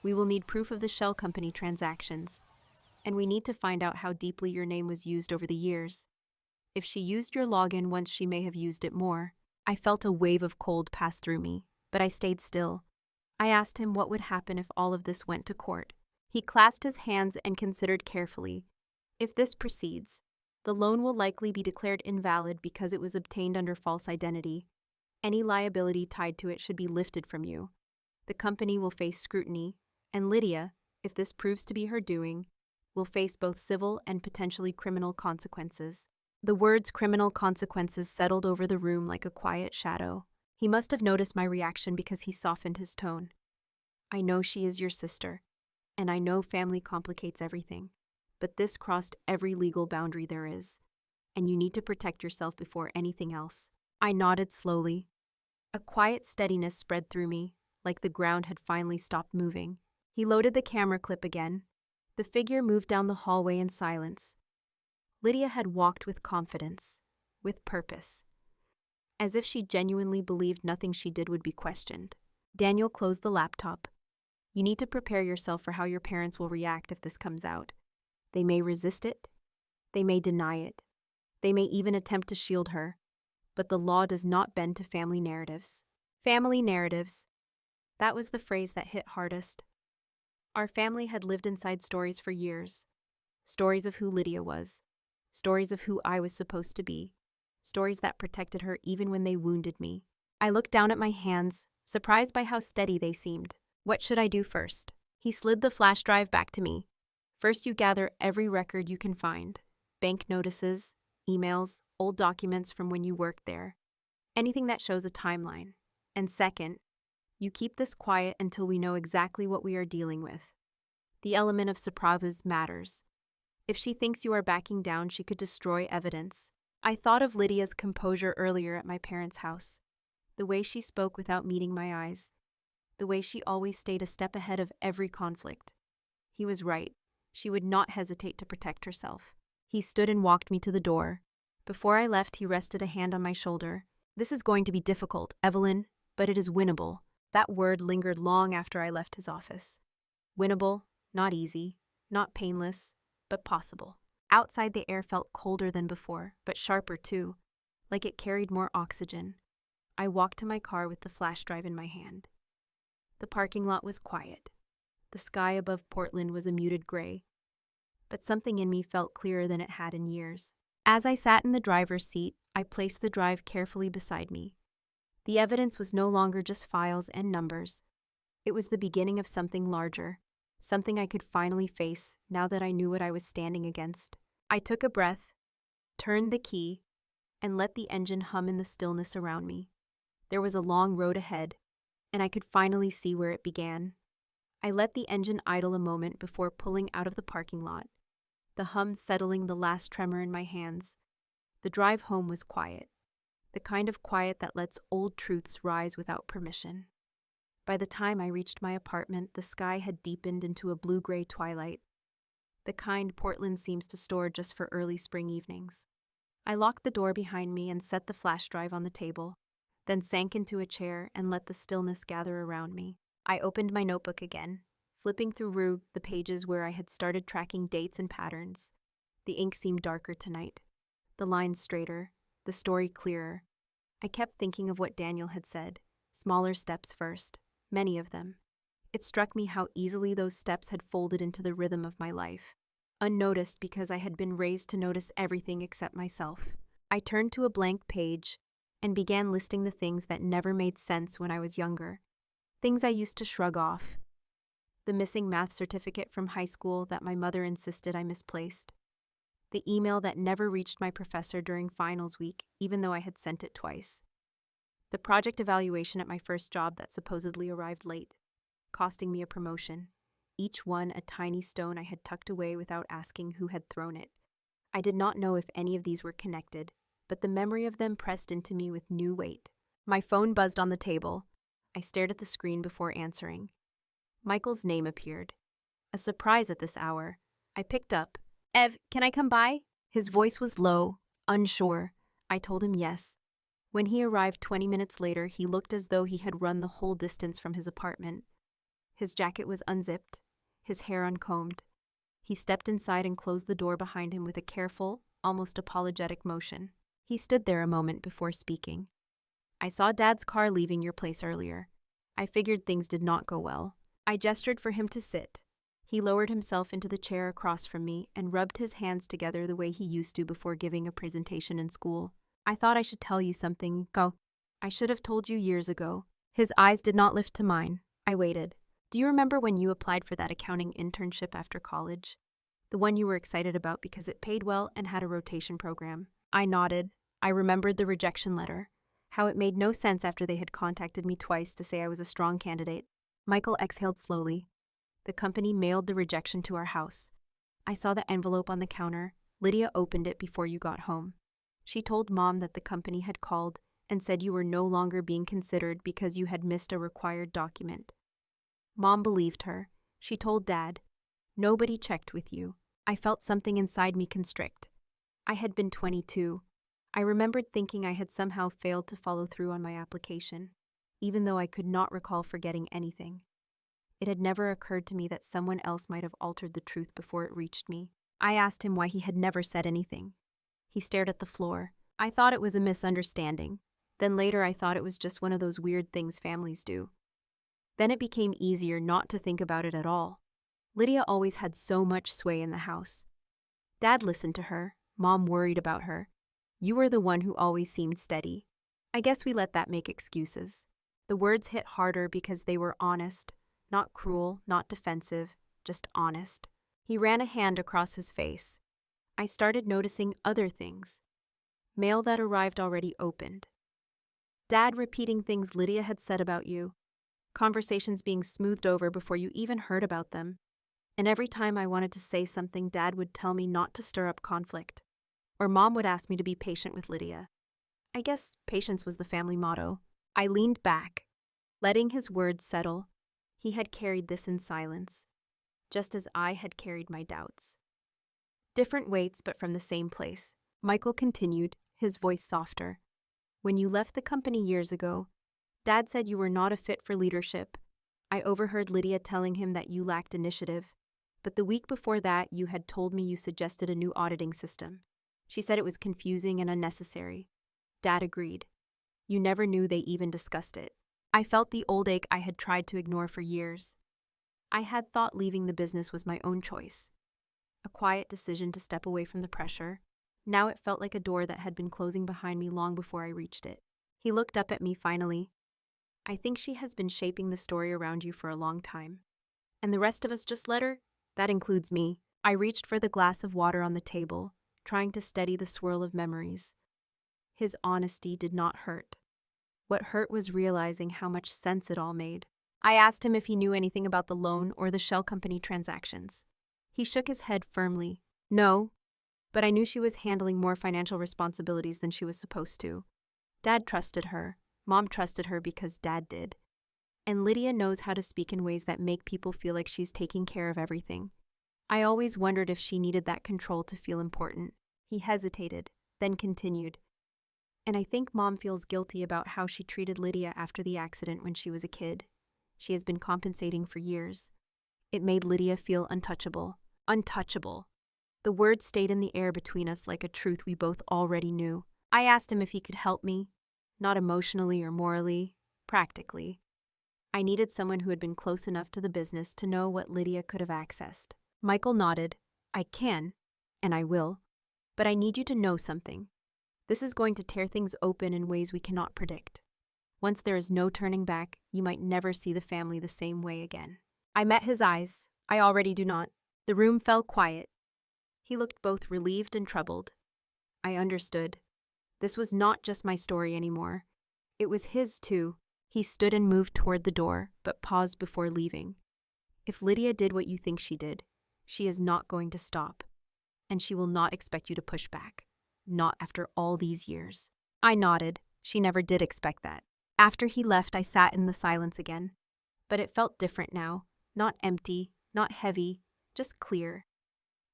We will need proof of the shell company transactions. And we need to find out how deeply your name was used over the years. If she used your login once, she may have used it more. I felt a wave of cold pass through me, but I stayed still. I asked him what would happen if all of this went to court. He clasped his hands and considered carefully. If this proceeds, the loan will likely be declared invalid because it was obtained under false identity. Any liability tied to it should be lifted from you. The company will face scrutiny, and Lydia, if this proves to be her doing, will face both civil and potentially criminal consequences. The words criminal consequences settled over the room like a quiet shadow. He must have noticed my reaction because he softened his tone. I know she is your sister, and I know family complicates everything, but this crossed every legal boundary there is, and you need to protect yourself before anything else. I nodded slowly. A quiet steadiness spread through me, like the ground had finally stopped moving. He loaded the camera clip again. The figure moved down the hallway in silence. Lydia had walked with confidence, with purpose, as if she genuinely believed nothing she did would be questioned. Daniel closed the laptop. You need to prepare yourself for how your parents will react if this comes out. They may resist it. They may deny it. They may even attempt to shield her. But the law does not bend to family narratives. Family narratives. That was the phrase that hit hardest. Our family had lived inside stories for years. Stories of who Lydia was. Stories of who I was supposed to be. Stories that protected her even when they wounded me. I looked down at my hands, surprised by how steady they seemed. What should I do first? He slid the flash drive back to me. First, you gather every record you can find. Bank notices, emails, old documents from when you worked there. Anything that shows a timeline. And second, you keep this quiet until we know exactly what we are dealing with. The element of surprise matters. If she thinks you are backing down, she could destroy evidence. I thought of Lydia's composure earlier at my parents' house. The way she spoke without meeting my eyes. The way she always stayed a step ahead of every conflict. He was right. She would not hesitate to protect herself. He stood and walked me to the door. Before I left, he rested a hand on my shoulder. This is going to be difficult, Evelyn, but it is winnable. That word lingered long after I left his office. Winnable, not easy, not painless, but possible. Outside, the air felt colder than before, but sharper too, like it carried more oxygen. I walked to my car with the flash drive in my hand. The parking lot was quiet. The sky above Portland was a muted gray, but something in me felt clearer than it had in years. As I sat in the driver's seat, I placed the drive carefully beside me. The evidence was no longer just files and numbers. It was the beginning of something larger, something I could finally face now that I knew what I was standing against. I took a breath, turned the key, and let the engine hum in the stillness around me. There was a long road ahead, and I could finally see where it began. I let the engine idle a moment before pulling out of the parking lot, the hum settling the last tremor in my hands. The drive home was quiet, the kind of quiet that lets old truths rise without permission. By the time I reached my apartment, the sky had deepened into a blue-gray twilight, the kind Portland seems to store just for early spring evenings. I locked the door behind me and set the flash drive on the table, then sank into a chair and let the stillness gather around me. I opened my notebook again, flipping through the pages where I had started tracking dates and patterns. The ink seemed darker tonight, the lines straighter, the story clearer. I kept thinking of what Daniel had said, smaller steps first, many of them. It struck me how easily those steps had folded into the rhythm of my life, unnoticed because I had been raised to notice everything except myself. I turned to a blank page and began listing the things that never made sense when I was younger, things I used to shrug off. The missing math certificate from high school that my mother insisted I misplaced. The email that never reached my professor during finals week, even though I had sent it twice. The project evaluation at my first job that supposedly arrived late, costing me a promotion, each one a tiny stone I had tucked away without asking who had thrown it. I did not know if any of these were connected, but the memory of them pressed into me with new weight. My phone buzzed on the table. I stared at the screen before answering. Michael's name appeared. A surprise at this hour. I picked up. "Ev, can I come by?" His voice was low, unsure. I told him yes. When he arrived 20 minutes later, he looked as though he had run the whole distance from his apartment. His jacket was unzipped, his hair uncombed. He stepped inside and closed the door behind him with a careful, almost apologetic motion. He stood there a moment before speaking. "I saw Dad's car leaving your place earlier. I figured things did not go well." I gestured for him to sit. He lowered himself into the chair across from me and rubbed his hands together the way he used to before giving a presentation in school. "I thought I should tell you something. Go. I should have told you years ago." His eyes did not lift to mine. I waited. Do you remember when you applied for that accounting internship after college? The one you were excited about because it paid well and had a rotation program. I nodded. I remembered the rejection letter, how it made no sense after they had contacted me twice to say I was a strong candidate. Michael exhaled slowly. The company mailed the rejection to our house. I saw the envelope on the counter. Lydia opened it before you got home. She told Mom that the company had called and said you were no longer being considered because you had missed a required document. Mom believed her. She told Dad, "Nobody checked with you." I felt something inside me constrict. I had been 22. I remembered thinking I had somehow failed to follow through on my application, even though I could not recall forgetting anything. It had never occurred to me that someone else might have altered the truth before it reached me. I asked him why he had never said anything. He stared at the floor. I thought it was a misunderstanding. Then later I thought it was just one of those weird things families do. Then it became easier not to think about it at all. Lydia always had so much sway in the house. Dad listened to her. Mom worried about her. You were the one who always seemed steady. I guess we let that make excuses. The words hit harder because they were honest. Not cruel, not defensive, just honest. He ran a hand across his face. I started noticing other things. Mail that arrived already opened. Dad repeating things Lydia had said about you. Conversations being smoothed over before you even heard about them. And every time I wanted to say something, Dad would tell me not to stir up conflict. Or Mom would ask me to be patient with Lydia. I guess patience was the family motto. I leaned back, letting his words settle. He had carried this in silence, just as I had carried my doubts. Different weights, but from the same place. Michael continued, his voice softer. When you left the company years ago, Dad said you were not a fit for leadership. I overheard Lydia telling him that you lacked initiative. But the week before that, you had told me you suggested a new auditing system. She said it was confusing and unnecessary. Dad agreed. You never knew they even discussed it. I felt the old ache I had tried to ignore for years. I had thought leaving the business was my own choice. A quiet decision to step away from the pressure. Now it felt like a door that had been closing behind me long before I reached it. He looked up at me finally. I think she has been shaping the story around you for a long time. And the rest of us just let her? That includes me. I reached for the glass of water on the table, trying to steady the swirl of memories. His honesty did not hurt. What hurt was realizing how much sense it all made. I asked him if he knew anything about the loan or the shell company transactions. He shook his head firmly. No, but I knew she was handling more financial responsibilities than she was supposed to. Dad trusted her. Mom trusted her because Dad did. And Lydia knows how to speak in ways that make people feel like she's taking care of everything. I always wondered if she needed that control to feel important. He hesitated, then continued. And I think Mom feels guilty about how she treated Lydia after the accident when she was a kid. She has been compensating for years. It made Lydia feel untouchable. Untouchable. The words stayed in the air between us like a truth we both already knew. I asked him if he could help me. Not emotionally or morally, practically. I needed someone who had been close enough to the business to know what Lydia could have accessed. Michael nodded. I can, and I will. But I need you to know something. This is going to tear things open in ways we cannot predict. Once there is no turning back, you might never see the family the same way again. I met his eyes. I already do not. The room fell quiet. He looked both relieved and troubled. I understood. This was not just my story anymore. It was his too. He stood and moved toward the door, but paused before leaving. If Lydia did what you think she did, she is not going to stop. And she will not expect you to push back. Not after all these years. I nodded. She never did expect that. After he left, I sat in the silence again. But it felt different now. Not empty, not heavy, just clear.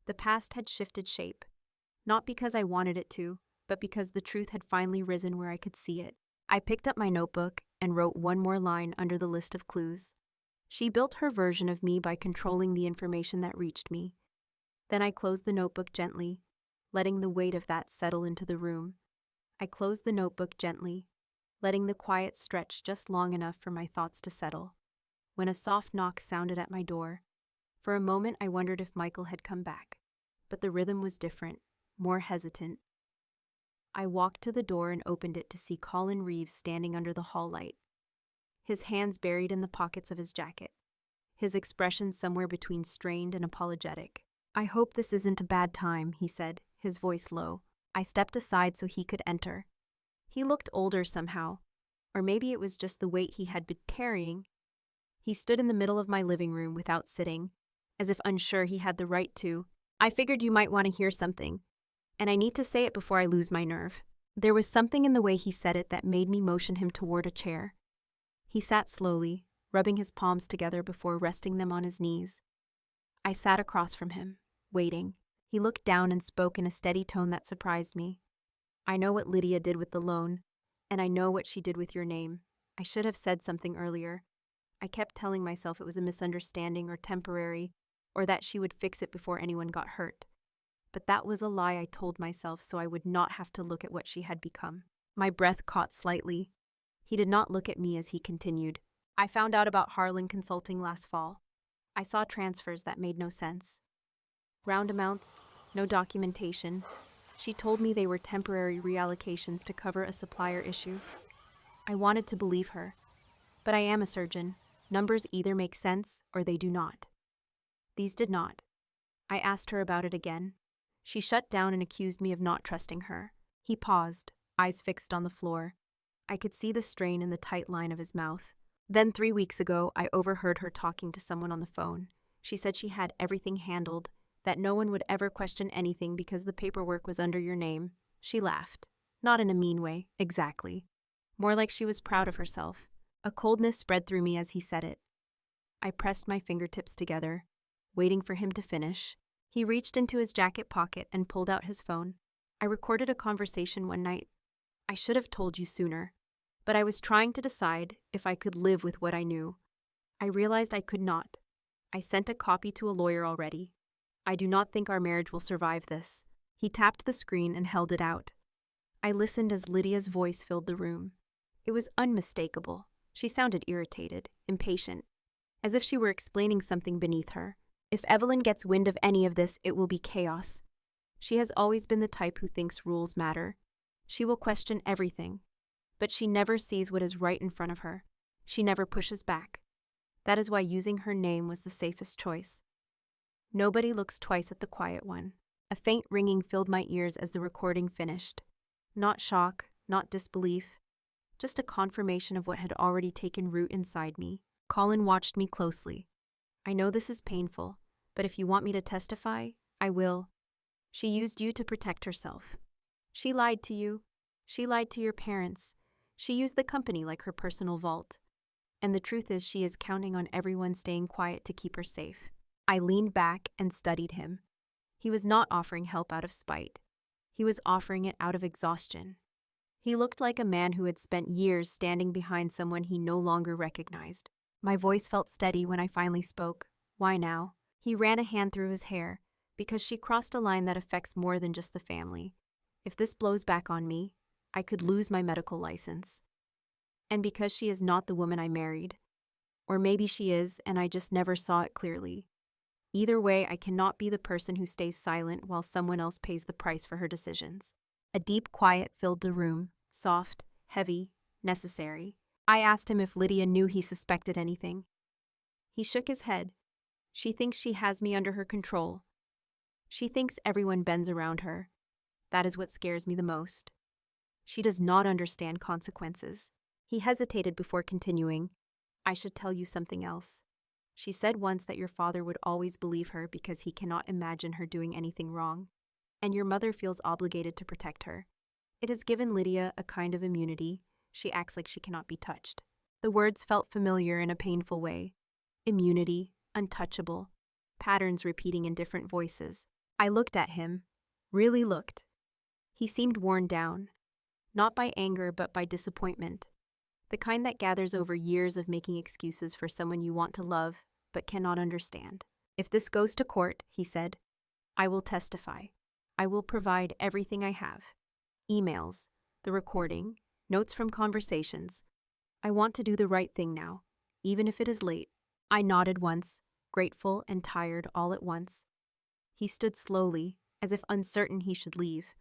The past had shifted shape. Not because I wanted it to, but because the truth had finally risen where I could see it. I picked up my notebook and wrote one more line under the list of clues. She built her version of me by controlling the information that reached me. Then I closed the notebook gently, letting the weight of that settle into the room. I closed the notebook gently, letting the quiet stretch just long enough for my thoughts to settle. When a soft knock sounded at my door, for a moment I wondered if Michael had come back. But the rhythm was different, more hesitant. I walked to the door and opened it to see Colin Reeves standing under the hall light. his hands buried in the pockets of his jacket, his expression somewhere between strained and apologetic. "I hope this isn't a bad time," he said, his voice low. I stepped aside so he could enter. He looked older somehow, or maybe it was just the weight he had been carrying. He stood in the middle of my living room without sitting, as if unsure he had the right to. "I figured you might want to hear something, and I need to say it before I lose my nerve." There was something in the way he said it that made me motion him toward a chair. He sat slowly, rubbing his palms together before resting them on his knees. I sat across from him, waiting. He looked down and spoke in a steady tone that surprised me. "I know what Lydia did with the loan, and I know what she did with your name. I should have said something earlier. I kept telling myself it was a misunderstanding or temporary, or that she would fix it before anyone got hurt. But that was a lie I told myself so I would not have to look at what she had become." My breath caught slightly. He did not look at me as he continued. "I found out about Harlan Consulting last fall. I saw transfers that made no sense. Round amounts, no documentation. She told me they were temporary reallocations to cover a supplier issue. I wanted to believe her, but I am a surgeon. Numbers either make sense or they do not. These did not. I asked her about it again. She shut down and accused me of not trusting her." He paused, eyes fixed on the floor. I could see the strain in the tight line of his mouth. "Then 3 weeks ago, I overheard her talking to someone on the phone. She said she had everything handled, that no one would ever question anything because the paperwork was under your name." She laughed. Not in a mean way, exactly. More like she was proud of herself. A coldness spread through me as he said it. I pressed my fingertips together, waiting for him to finish. He reached into his jacket pocket and pulled out his phone. "I recorded a conversation one night. I should have told you sooner, but I was trying to decide if I could live with what I knew. I realized I could not. I sent a copy to a lawyer already. I do not think our marriage will survive this." He tapped the screen and held it out. I listened as Lydia's voice filled the room. It was unmistakable. She sounded irritated, impatient, as if she were explaining something beneath her. "If Evelyn gets wind of any of this, it will be chaos. She has always been the type who thinks rules matter. She will question everything, but she never sees what is right in front of her. She never pushes back. That is why using her name was the safest choice. Nobody looks twice at the quiet one." A faint ringing filled my ears as the recording finished. Not shock, not disbelief, just a confirmation of what had already taken root inside me. Colin watched me closely. "I know this is painful, but if you want me to testify, I will. She used you to protect herself. She lied to you. She lied to your parents. She used the company like her personal vault. And the truth is she is counting on everyone staying quiet to keep her safe." I leaned back and studied him. He was not offering help out of spite. He was offering it out of exhaustion. He looked like a man who had spent years standing behind someone he no longer recognized. My voice felt steady when I finally spoke. "Why now?" He ran a hand through his hair. "Because she crossed a line that affects more than just the family. If this blows back on me, I could lose my medical license. And because she is not the woman I married. Or maybe she is, and I just never saw it clearly. Either way, I cannot be the person who stays silent while someone else pays the price for her decisions." A deep quiet filled the room, soft, heavy, necessary. I asked him if Lydia knew he suspected anything. He shook his head. "She thinks she has me under her control. She thinks everyone bends around her. That is what scares me the most. She does not understand consequences." He hesitated before continuing. "I should tell you something else. She said once that your father would always believe her because he cannot imagine her doing anything wrong, and your mother feels obligated to protect her. It has given Lydia a kind of immunity. She acts like she cannot be touched." The words felt familiar in a painful way. Immunity, untouchable, patterns repeating in different voices. I looked at him, really looked. He seemed worn down, not by anger but by disappointment, the kind that gathers over years of making excuses for someone you want to love but cannot understand. "If this goes to court," he said, "I will testify. I will provide everything I have. Emails, the recording, notes from conversations. I want to do the right thing now, even if it is late." I nodded once, grateful and tired all at once. He stood slowly, as if uncertain he should leave.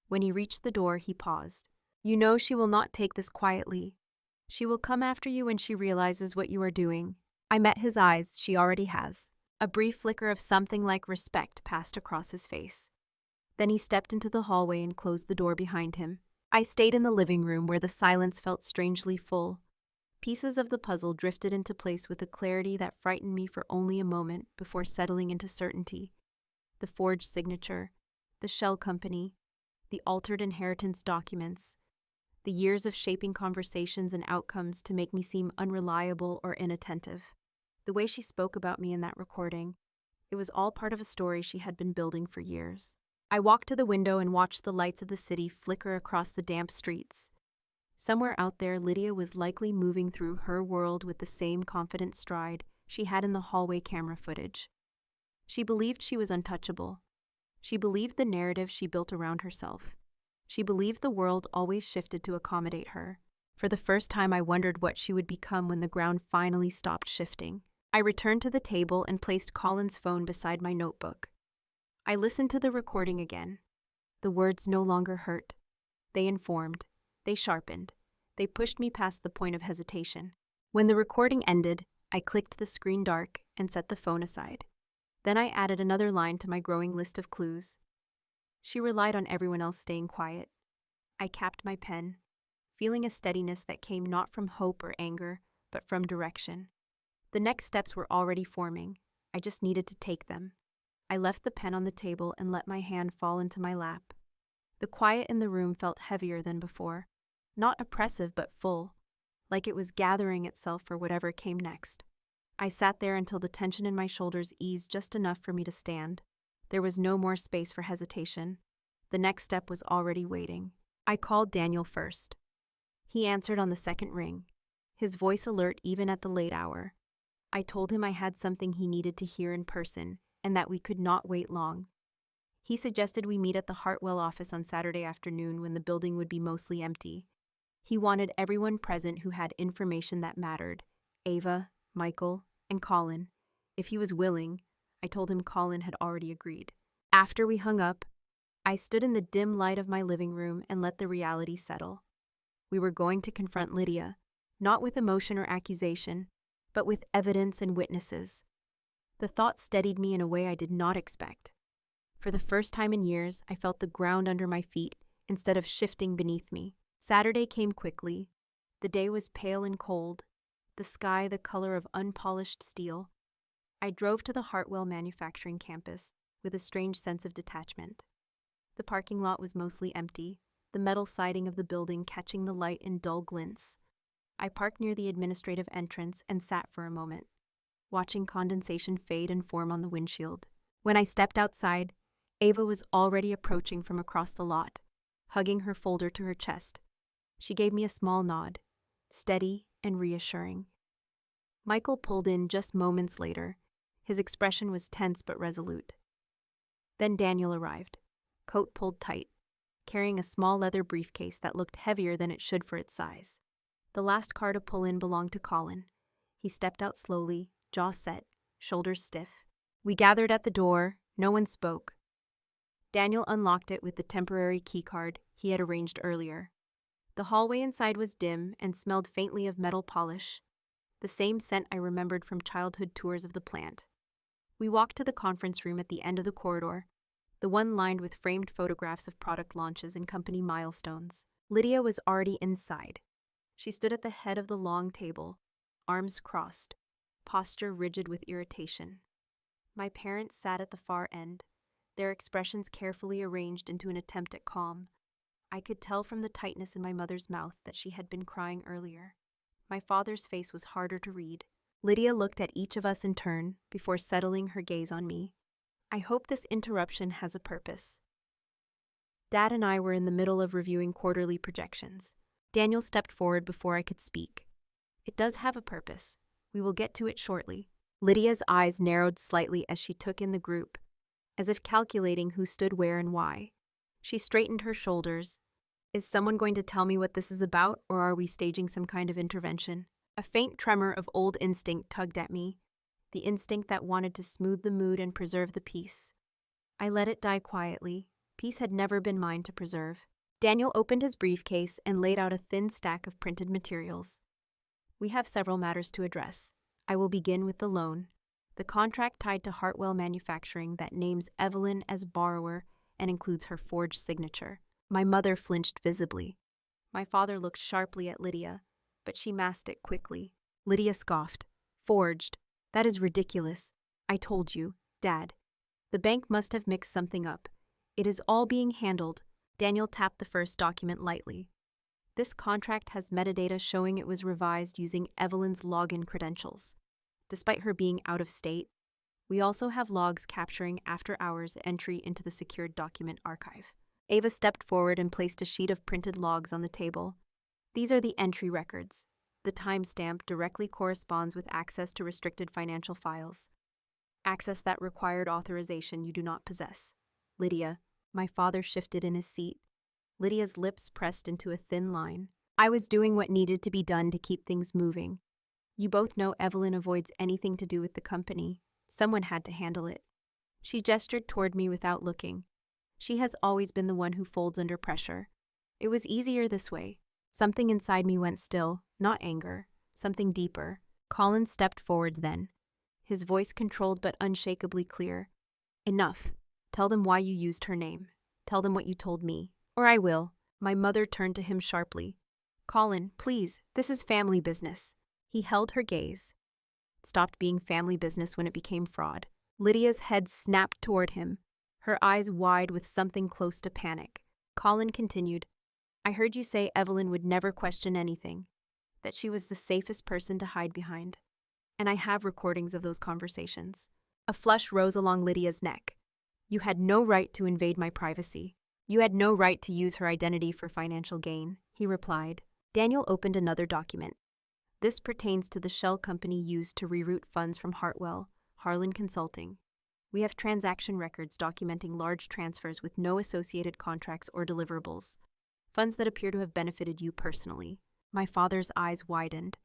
When he reached the door, he paused. "You know she will not take this quietly. She will come after you when she realizes what you are doing. I met his eyes. She already has. A brief flicker of something like respect passed across his face. Then he stepped into the hallway and closed the door behind him. I stayed in the living room where the silence felt strangely full. Pieces of the puzzle drifted into place with a clarity that frightened me for only a moment before settling into certainty. The forged signature, the shell company, the altered inheritance documents, the years of shaping conversations and outcomes to make me seem unreliable or inattentive. The way she spoke about me in that recording, it was all part of a story she had been building for years. I walked to the window and watched the lights of the city flicker across the damp streets. Somewhere out there, Lydia was likely moving through her world with the same confident stride she had in the hallway camera footage. She believed she was untouchable. She believed the narrative she built around herself. She believed the world always shifted to accommodate her. For the first time, I wondered what she would become when the ground finally stopped shifting. I returned to the table and placed Colin's phone beside my notebook. I listened to the recording again. The words no longer hurt. They informed. They sharpened. They pushed me past the point of hesitation. When the recording ended, I clicked the screen dark and set the phone aside. Then I added another line to my growing list of clues. She relied on everyone else staying quiet. I capped my pen, feeling a steadiness that came not from hope or anger, but from direction. The next steps were already forming. I just needed to take them. I left the pen on the table and let my hand fall into my lap. The quiet in the room felt heavier than before. Not oppressive, but full, like it was gathering itself for whatever came next. I sat there until the tension in my shoulders eased just enough for me to stand. There was no more space for hesitation. The next step was already waiting. I called Daniel first. He answered on the second ring, his voice alert even at the late hour. I told him I had something he needed to hear in person and that we could not wait long. He suggested we meet at the Hartwell office on Saturday afternoon when the building would be mostly empty. He wanted everyone present who had information that mattered: Ava, Michael, and Colin. If he was willing, I told him Colin had already agreed. After we hung up, I stood in the dim light of my living room and let the reality settle. We were going to confront Lydia, not with emotion or accusation, but with evidence and witnesses. The thought steadied me in a way I did not expect. For the first time in years, I felt the ground under my feet instead of shifting beneath me. Saturday came quickly. The day was pale and cold, the sky the color of unpolished steel. I drove to the Hartwell manufacturing campus with a strange sense of detachment. The parking lot was mostly empty, the metal siding of the building catching the light in dull glints. I parked near the administrative entrance and sat for a moment, watching condensation fade and form on the windshield. When I stepped outside, Ava was already approaching from across the lot, hugging her folder to her chest. She gave me a small nod, steady and reassuring. Michael pulled in just moments later. His expression was tense but resolute. Then Daniel arrived, coat pulled tight, carrying a small leather briefcase that looked heavier than it should for its size. The last car to pull in belonged to Colin. He stepped out slowly, jaw set, shoulders stiff. We gathered at the door. No one spoke. Daniel unlocked it with the temporary keycard he had arranged earlier. The hallway inside was dim and smelled faintly of metal polish, the same scent I remembered from childhood tours of the plant. We walked to the conference room at the end of the corridor, the one lined with framed photographs of product launches and company milestones. Lydia was already inside. She stood at the head of the long table, arms crossed, posture rigid with irritation. My parents sat at the far end, their expressions carefully arranged into an attempt at calm. I could tell from the tightness in my mother's mouth that she had been crying earlier. My father's face was harder to read. Lydia looked at each of us in turn before settling her gaze on me. I hope this interruption has a purpose. Dad and I were in the middle of reviewing quarterly projections. Daniel stepped forward before I could speak. It does have a purpose. We will get to it shortly. Lydia's eyes narrowed slightly as she took in the group, as if calculating who stood where and why. She straightened her shoulders. Is someone going to tell me what this is about, or are we staging some kind of intervention? A faint tremor of old instinct tugged at me, the instinct that wanted to smooth the mood and preserve the peace. I let it die quietly. Peace had never been mine to preserve. Daniel opened his briefcase and laid out a thin stack of printed materials. We have several matters to address. I will begin with the loan. The contract tied to Hartwell Manufacturing that names Evelyn as borrower and includes her forged signature. My mother flinched visibly. My father looked sharply at Lydia, but she masked it quickly. Lydia scoffed. Forged. That is ridiculous. I told you, Dad. The bank must have mixed something up. It is all being handled. Daniel tapped the first document lightly. This contract has metadata showing it was revised using Evelyn's login credentials. Despite her being out of state, we also have logs capturing after-hours entry into the secured document archive. Ava stepped forward and placed a sheet of printed logs on the table. These are the entry records. The timestamp directly corresponds with access to restricted financial files. Access that required authorization you do not possess. Lydia. My father shifted in his seat. Lydia's lips pressed into a thin line. I was doing what needed to be done to keep things moving. You both know Evelyn avoids anything to do with the company. Someone had to handle it. She gestured toward me without looking. She has always been the one who folds under pressure. It was easier this way. Something inside me went still, not anger, something deeper. Colin stepped forwards then, his voice controlled but unshakably clear. Enough. Tell them why you used her name. Tell them what you told me. Or I will. My mother turned to him sharply. Colin, please, this is family business. He held her gaze. It stopped being family business when it became fraud. Lydia's head snapped toward him, her eyes wide with something close to panic. Colin continued, I heard you say Evelyn would never question anything, that she was the safest person to hide behind. And I have recordings of those conversations. A flush rose along Lydia's neck. You had no right to invade my privacy. You had no right to use her identity for financial gain, he replied. Daniel opened another document. This pertains to the shell company used to reroute funds from Hartwell, Harlan Consulting. We have transaction records documenting large transfers with no associated contracts or deliverables, funds that appear to have benefited you personally. My father's eyes widened.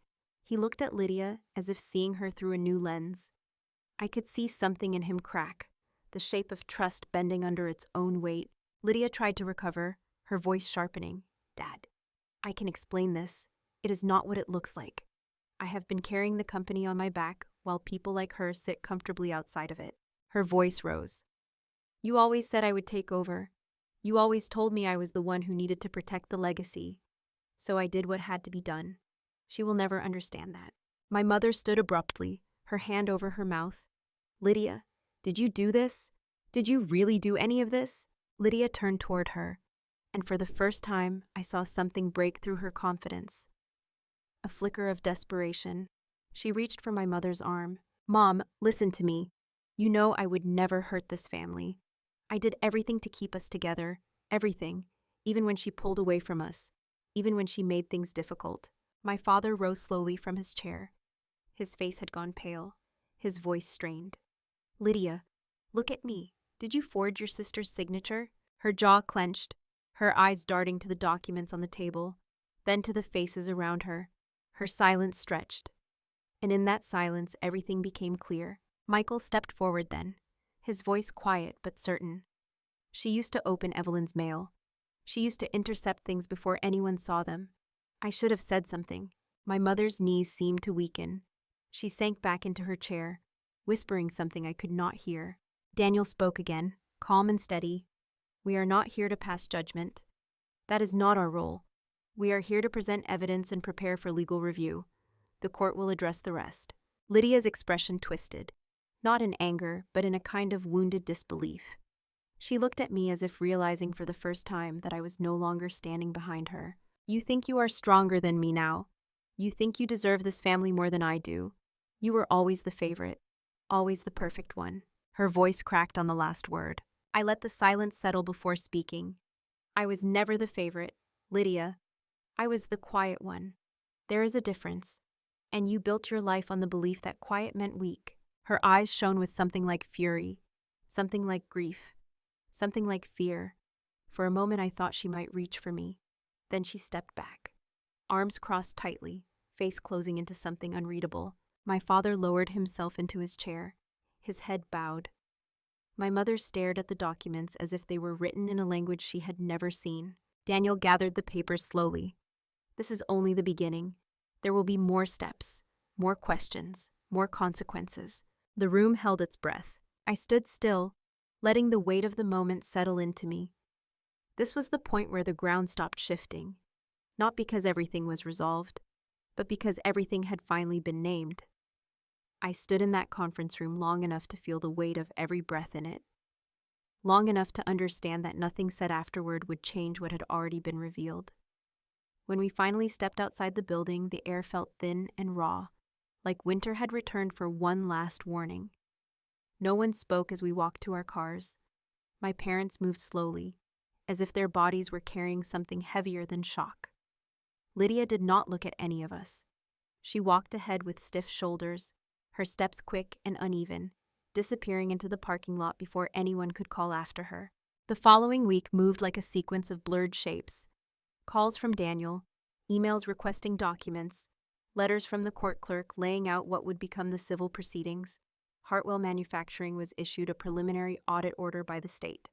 He looked at Lydia as if seeing her through a new lens. I could see something in him crack, the shape of trust bending under its own weight. Lydia tried to recover, her voice sharpening. Dad, I can explain this. It is not what it looks like. I have been carrying the company on my back while people like her sit comfortably outside of it. Her voice rose. You always said I would take over. You always told me I was the one who needed to protect the legacy. So I did what had to be done. She will never understand that. My mother stood abruptly, her hand over her mouth. Lydia, did you do this? Did you really do any of this? Lydia turned toward her, and for the first time I saw something break through her confidence. A flicker of desperation. She reached for my mother's arm. Mom, listen to me. You know I would never hurt this family. I did everything to keep us together, everything, even when she pulled away from us, even when she made things difficult. My father rose slowly from his chair. His face had gone pale, his voice strained. Lydia, look at me. Did you forge your sister's signature? Her jaw clenched, her eyes darting to the documents on the table, then to the faces around her. Her silence stretched. And in that silence, everything became clear. Michael stepped forward then, his voice quiet but certain. She used to open Evelyn's mail. She used to intercept things before anyone saw them. I should have said something. My mother's knees seemed to weaken. She sank back into her chair, whispering something I could not hear. Daniel spoke again, calm and steady. We are not here to pass judgment. That is not our role. We are here to present evidence and prepare for legal review. The court will address the rest. Lydia's expression twisted, not in anger, but in a kind of wounded disbelief. She looked at me as if realizing for the first time that I was no longer standing behind her. You think you are stronger than me now. You think you deserve this family more than I do. You were always the favorite, always the perfect one. Her voice cracked on the last word. I let the silence settle before speaking. I was never the favorite, Lydia. I was the quiet one. There is a difference. And you built your life on the belief that quiet meant weak. Her eyes shone with something like fury, something like grief, something like fear. For a moment I thought she might reach for me. Then she stepped back, arms crossed tightly, face closing into something unreadable. My father lowered himself into his chair, his head bowed. My mother stared at the documents as if they were written in a language she had never seen. Daniel gathered the papers slowly. This is only the beginning. There will be more steps, more questions, more consequences. The room held its breath. I stood still, letting the weight of the moment settle into me. This was the point where the ground stopped shifting, not because everything was resolved, but because everything had finally been named. I stood in that conference room long enough to feel the weight of every breath in it, long enough to understand that nothing said afterward would change what had already been revealed. When we finally stepped outside the building, the air felt thin and raw, like winter had returned for one last warning. No one spoke as we walked to our cars. My parents moved slowly, as if their bodies were carrying something heavier than shock. Lydia did not look at any of us. She walked ahead with stiff shoulders, her steps quick and uneven, disappearing into the parking lot before anyone could call after her. The following week moved like a sequence of blurred shapes. Calls from Daniel, emails requesting documents, letters from the court clerk laying out what would become the civil proceedings. Hartwell Manufacturing was issued a preliminary audit order by the state.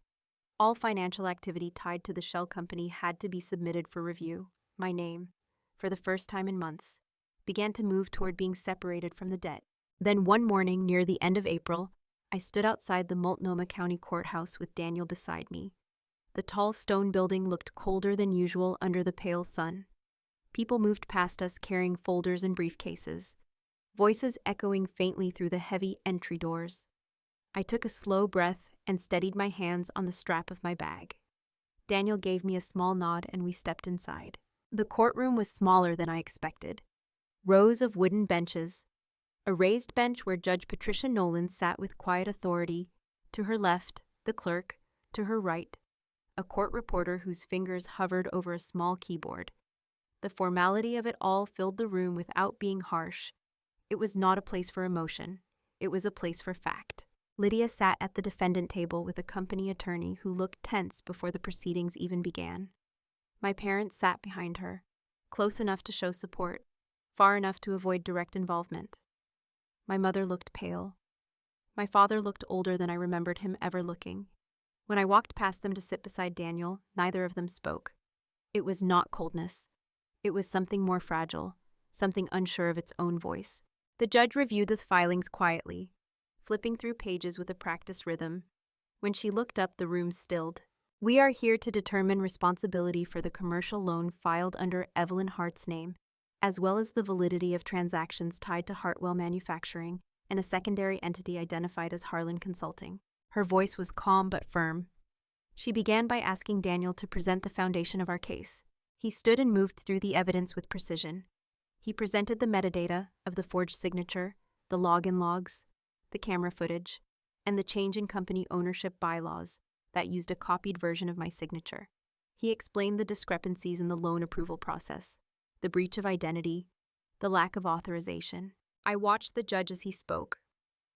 All financial activity tied to the shell company had to be submitted for review. My name, for the first time in months, began to move toward being separated from the debt. Then one morning near the end of April, I stood outside the Multnomah County Courthouse with Daniel beside me. The tall stone building looked colder than usual under the pale sun. People moved past us carrying folders and briefcases, voices echoing faintly through the heavy entry doors. I took a slow breath and steadied my hands on the strap of my bag. Daniel gave me a small nod and we stepped inside. The courtroom was smaller than I expected. Rows of wooden benches, a raised bench where Judge Patricia Nolan sat with quiet authority. To her left, the clerk. To her right, a court reporter whose fingers hovered over a small keyboard. The formality of it all filled the room without being harsh. It was not a place for emotion. It was a place for fact. Lydia sat at the defendant table with a company attorney who looked tense before the proceedings even began. My parents sat behind her, close enough to show support, far enough to avoid direct involvement. My mother looked pale. My father looked older than I remembered him ever looking. When I walked past them to sit beside Daniel, neither of them spoke. It was not coldness. It was something more fragile, something unsure of its own voice. The judge reviewed the filings quietly, flipping through pages with a practiced rhythm. When she looked up, the room stilled. "We are here to determine responsibility for the commercial loan filed under Evelyn Hart's name, as well as the validity of transactions tied to Hartwell Manufacturing and a secondary entity identified as Harlan Consulting." Her voice was calm but firm. She began by asking Daniel to present the foundation of our case. He stood and moved through the evidence with precision. He presented the metadata of the forged signature, the login logs, the camera footage, and the change in company ownership bylaws that used a copied version of my signature. He explained the discrepancies in the loan approval process, the breach of identity, the lack of authorization. I watched the judge as he spoke.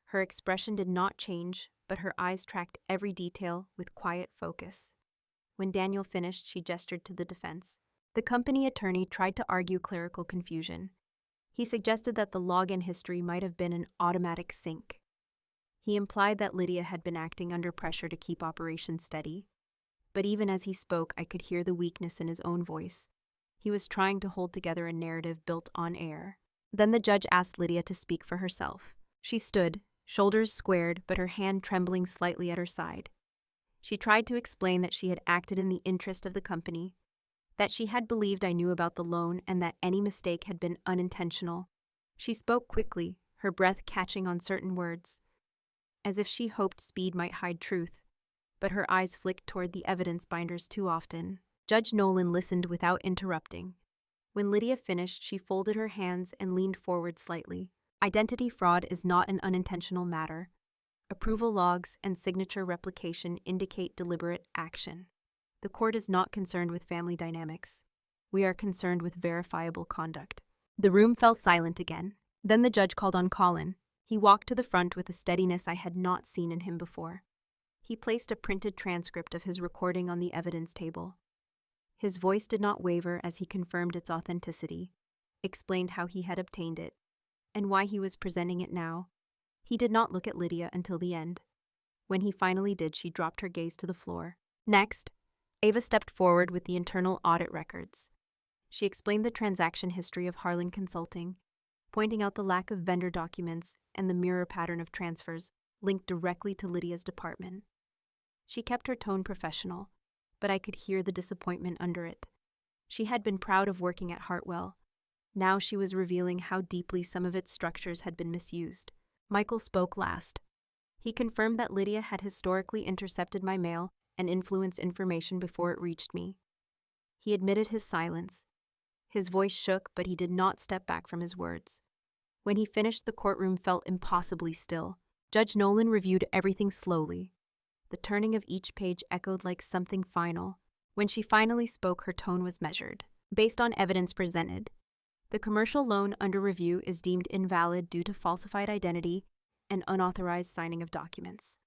Her expression did not change, but her eyes tracked every detail with quiet focus. When Daniel finished, she gestured to the defense. The company attorney tried to argue clerical confusion. He suggested that the login history might have been an automatic sync. He implied that Lydia had been acting under pressure to keep operations steady. But even as he spoke, I could hear the weakness in his own voice. He was trying to hold together a narrative built on air. Then the judge asked Lydia to speak for herself. She stood, shoulders squared, but her hand trembling slightly at her side. She tried to explain that she had acted in the interest of the company, that she had believed I knew about the loan, and that any mistake had been unintentional. She spoke quickly, her breath catching on certain words, as if she hoped speed might hide truth, but her eyes flicked toward the evidence binders too often. Judge Nolan listened without interrupting. When Lydia finished, she folded her hands and leaned forward slightly. Identity fraud is not an unintentional matter. Approval logs and signature replication indicate deliberate action. The court is not concerned with family dynamics. We are concerned with verifiable conduct. The room fell silent again. Then the judge called on Colin. He walked to the front with a steadiness I had not seen in him before. He placed a printed transcript of his recording on the evidence table. His voice did not waver as he confirmed its authenticity, explained how he had obtained it, and why he was presenting it now. He did not look at Lydia until the end. When he finally did, she dropped her gaze to the floor. Next, Ava stepped forward with the internal audit records. She explained the transaction history of Harlan Consulting, pointing out the lack of vendor documents and the mirror pattern of transfers linked directly to Lydia's department. She kept her tone professional, but I could hear the disappointment under it. She had been proud of working at Hartwell. Now she was revealing how deeply some of its structures had been misused. Michael spoke last. He confirmed that Lydia had historically intercepted my mail and influenced information before it reached me. He admitted his silence. His voice shook, but he did not step back from his words. When he finished, the courtroom felt impossibly still. Judge Nolan reviewed everything slowly. The turning of each page echoed like something final. When she finally spoke, her tone was measured. Based on evidence presented, the commercial loan under review is deemed invalid due to falsified identity and unauthorized signing of documents.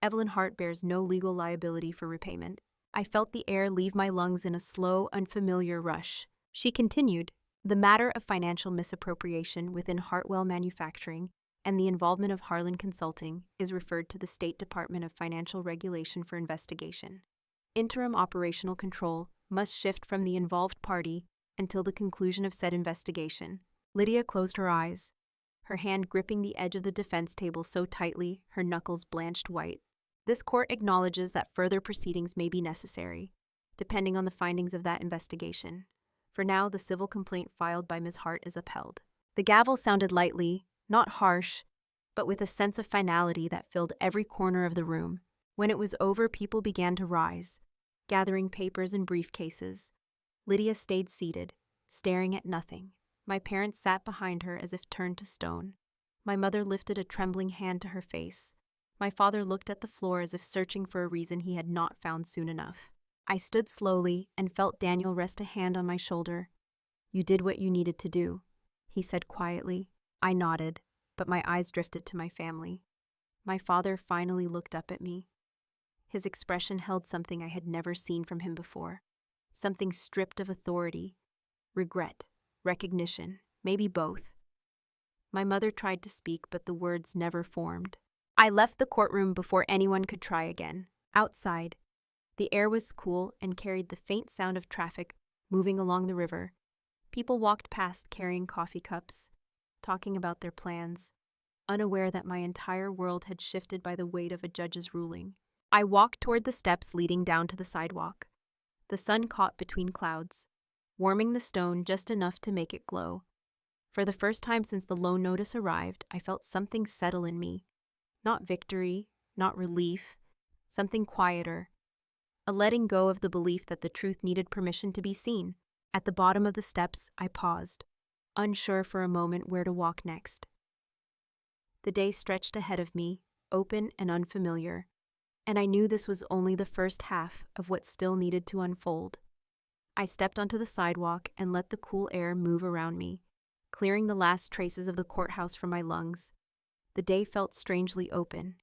Evelyn Hart bears no legal liability for repayment. I felt the air leave my lungs in a slow, unfamiliar rush. She continued, the matter of financial misappropriation within Hartwell Manufacturing and the involvement of Harlan Consulting is referred to the State Department of Financial Regulation for investigation. Interim operational control must shift from the involved party until the conclusion of said investigation. Lydia closed her eyes, her hand gripping the edge of the defense table so tightly her knuckles blanched white. This court acknowledges that further proceedings may be necessary, depending on the findings of that investigation. For now, the civil complaint filed by Ms. Hart is upheld. The gavel sounded lightly, not harsh, but with a sense of finality that filled every corner of the room. When it was over, people began to rise, gathering papers and briefcases. Lydia stayed seated, staring at nothing. My parents sat behind her as if turned to stone. My mother lifted a trembling hand to her face. My father looked at the floor as if searching for a reason he had not found soon enough. I stood slowly and felt Daniel rest a hand on my shoulder. You did what you needed to do, he said quietly. I nodded, but my eyes drifted to my family. My father finally looked up at me. His expression held something I had never seen from him before. Something stripped of authority, regret, recognition, maybe both. My mother tried to speak, but the words never formed. I left the courtroom before anyone could try again. Outside, the air was cool and carried the faint sound of traffic moving along the river. People walked past carrying coffee cups, talking about their plans, unaware that my entire world had shifted by the weight of a judge's ruling. I walked toward the steps leading down to the sidewalk. The sun caught between clouds, warming the stone just enough to make it glow. For the first time since the loan notice arrived, I felt something settle in me. Not victory, not relief, something quieter. A letting go of the belief that the truth needed permission to be seen. At the bottom of the steps, I paused, unsure for a moment where to walk next. The day stretched ahead of me, open and unfamiliar, and I knew this was only the first half of what still needed to unfold. I stepped onto the sidewalk and let the cool air move around me, clearing the last traces of the courthouse from my lungs. The day felt strangely open,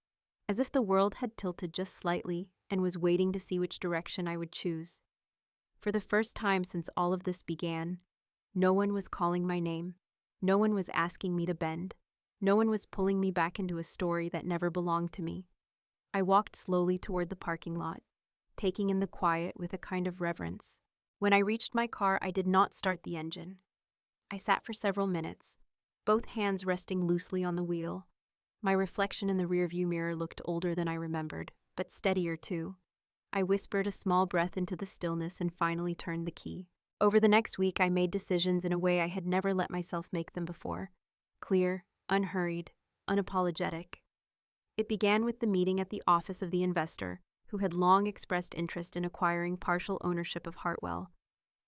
as if the world had tilted just slightly and was waiting to see which direction I would choose. For the first time since all of this began, no one was calling my name. No one was asking me to bend. No one was pulling me back into a story that never belonged to me. I walked slowly toward the parking lot, taking in the quiet with a kind of reverence. When I reached my car, I did not start the engine. I sat for several minutes, both hands resting loosely on the wheel. My reflection in the rearview mirror looked older than I remembered, but steadier too. I whispered a small breath into the stillness and finally turned the key. Over the next week, I made decisions in a way I had never let myself make them before. Clear, unhurried, unapologetic. It began with the meeting at the office of the investor, who had long expressed interest in acquiring partial ownership of Hartwell.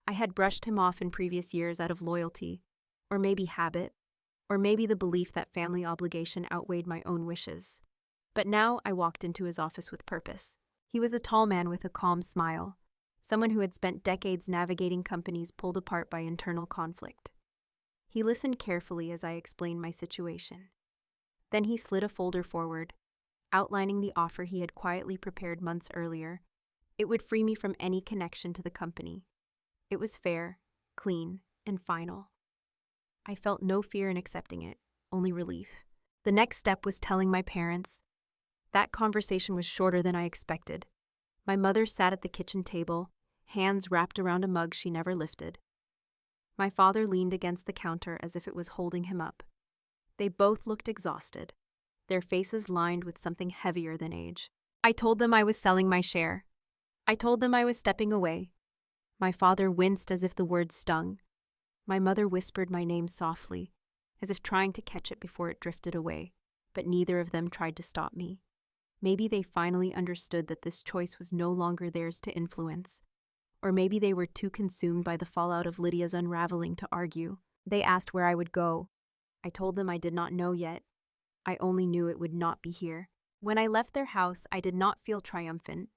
I had brushed him off in previous years out of loyalty, or maybe habit, or maybe the belief that family obligation outweighed my own wishes. But now I walked into his office with purpose. He was a tall man with a calm smile, someone who had spent decades navigating companies pulled apart by internal conflict. He listened carefully as I explained my situation. Then he slid a folder forward, outlining the offer he had quietly prepared months earlier. It would free me from any connection to the company. It was fair, clean, and final. I felt no fear in accepting it, only relief. The next step was telling my parents. That conversation was shorter than I expected. My mother sat at the kitchen table, hands wrapped around a mug she never lifted. My father leaned against the counter as if it was holding him up. They both looked exhausted, their faces lined with something heavier than age. I told them I was selling my share. I told them I was stepping away. My father winced as if the words stung. My mother whispered my name softly, as if trying to catch it before it drifted away, but neither of them tried to stop me. Maybe they finally understood that this choice was no longer theirs to influence. Or maybe they were too consumed by the fallout of Lydia's unraveling to argue. They asked where I would go. I told them I did not know yet. I only knew it would not be here. When I left their house, I did not feel triumphant.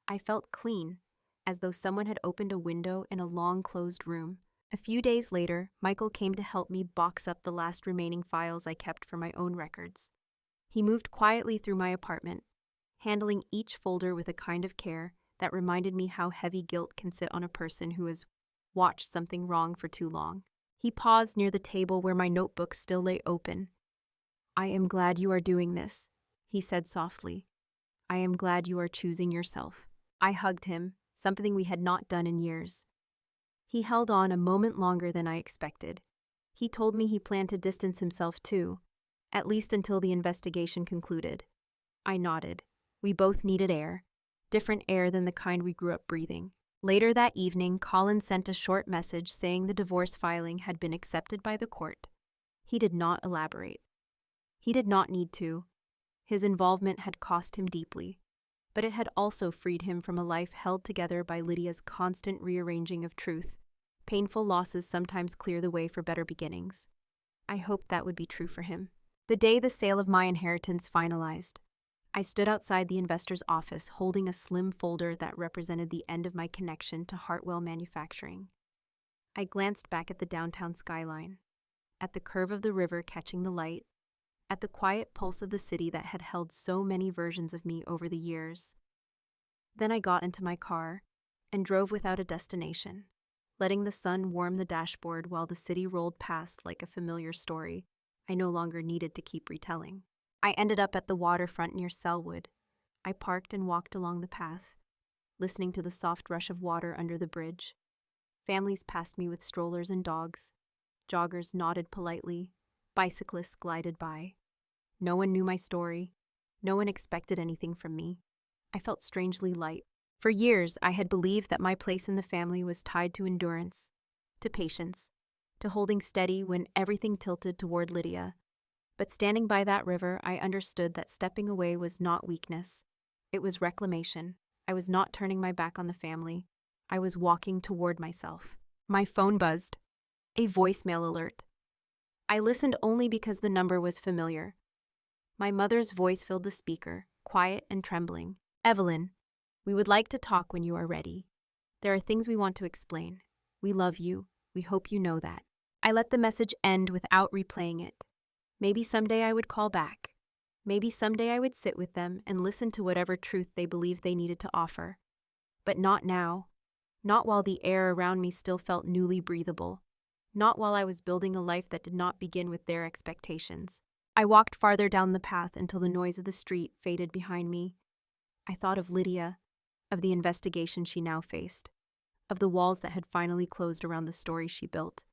I felt clean, as though someone had opened a window in a long-closed room. A few days later, Michael came to help me box up the last remaining files I kept for my own records. He moved quietly through my apartment, handling each folder with a kind of care that reminded me how heavy guilt can sit on a person who has watched something wrong for too long. He paused near the table where my notebook still lay open. "I am glad you are doing this," he said softly. "I am glad you are choosing yourself." I hugged him, something we had not done in years. He held on a moment longer than I expected. He told me he planned to distance himself too, at least until the investigation concluded. I nodded. We both needed air, different air than the kind we grew up breathing. Later that evening, Colin sent a short message saying the divorce filing had been accepted by the court. He did not elaborate. He did not need to. His involvement had cost him deeply, but it had also freed him from a life held together by Lydia's constant rearranging of truth. Painful losses sometimes clear the way for better beginnings. I hoped that would be true for him. The day the sale of my inheritance finalized, I stood outside the investor's office holding a slim folder that represented the end of my connection to Hartwell Manufacturing. I glanced back at the downtown skyline, at the curve of the river catching the light, at the quiet pulse of the city that had held so many versions of me over the years. Then I got into my car and drove without a destination, letting the sun warm the dashboard while the city rolled past like a familiar story I no longer needed to keep retelling. I ended up at the waterfront near Selwood. I parked and walked along the path, listening to the soft rush of water under the bridge. Families passed me with strollers and dogs. Joggers nodded politely. Bicyclists glided by. No one knew my story. No one expected anything from me. I felt strangely light. For years, I had believed that my place in the family was tied to endurance, to patience, to holding steady when everything tilted toward Lydia. But standing by that river, I understood that stepping away was not weakness. It was reclamation. I was not turning my back on the family. I was walking toward myself. My phone buzzed. A voicemail alert. I listened only because the number was familiar. My mother's voice filled the speaker, quiet and trembling. "Evelyn, we would like to talk when you are ready. There are things we want to explain. We love you. We hope you know that." I let the message end without replaying it. Maybe someday I would call back. Maybe someday I would sit with them and listen to whatever truth they believed they needed to offer. But not now. Not while the air around me still felt newly breathable. Not while I was building a life that did not begin with their expectations. I walked farther down the path until the noise of the street faded behind me. I thought of Lydia, of the investigation she now faced, of the walls that had finally closed around the story she built.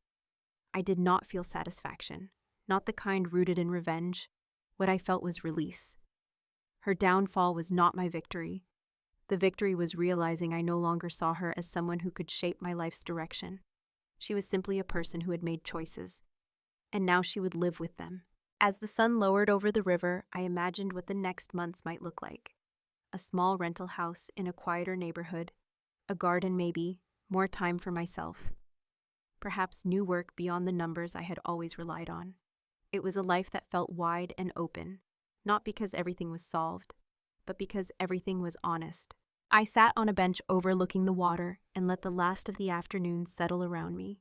I did not feel satisfaction. Not the kind rooted in revenge. What I felt was release. Her downfall was not my victory. The victory was realizing I no longer saw her as someone who could shape my life's direction. She was simply a person who had made choices, and now she would live with them. As the sun lowered over the river, I imagined what the next months might look like. A small rental house in a quieter neighborhood, a garden maybe, more time for myself. Perhaps new work beyond the numbers I had always relied on. It was a life that felt wide and open, not because everything was solved, but because everything was honest. I sat on a bench overlooking the water and let the last of the afternoon settle around me.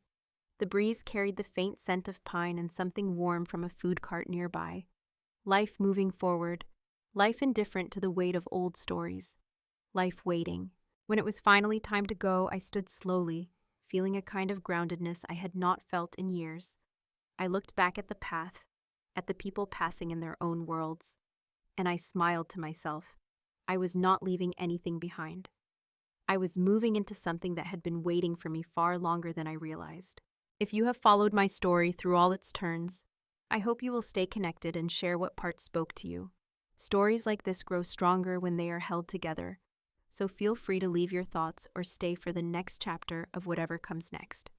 The breeze carried the faint scent of pine and something warm from a food cart nearby. Life moving forward, life indifferent to the weight of old stories, life waiting. When it was finally time to go, I stood slowly, feeling a kind of groundedness I had not felt in years. I looked back at the path, at the people passing in their own worlds, and I smiled to myself. I was not leaving anything behind. I was moving into something that had been waiting for me far longer than I realized. If you have followed my story through all its turns, I hope you will stay connected and share what part spoke to you. Stories like this grow stronger when they are held together, so feel free to leave your thoughts or stay for the next chapter of whatever comes next.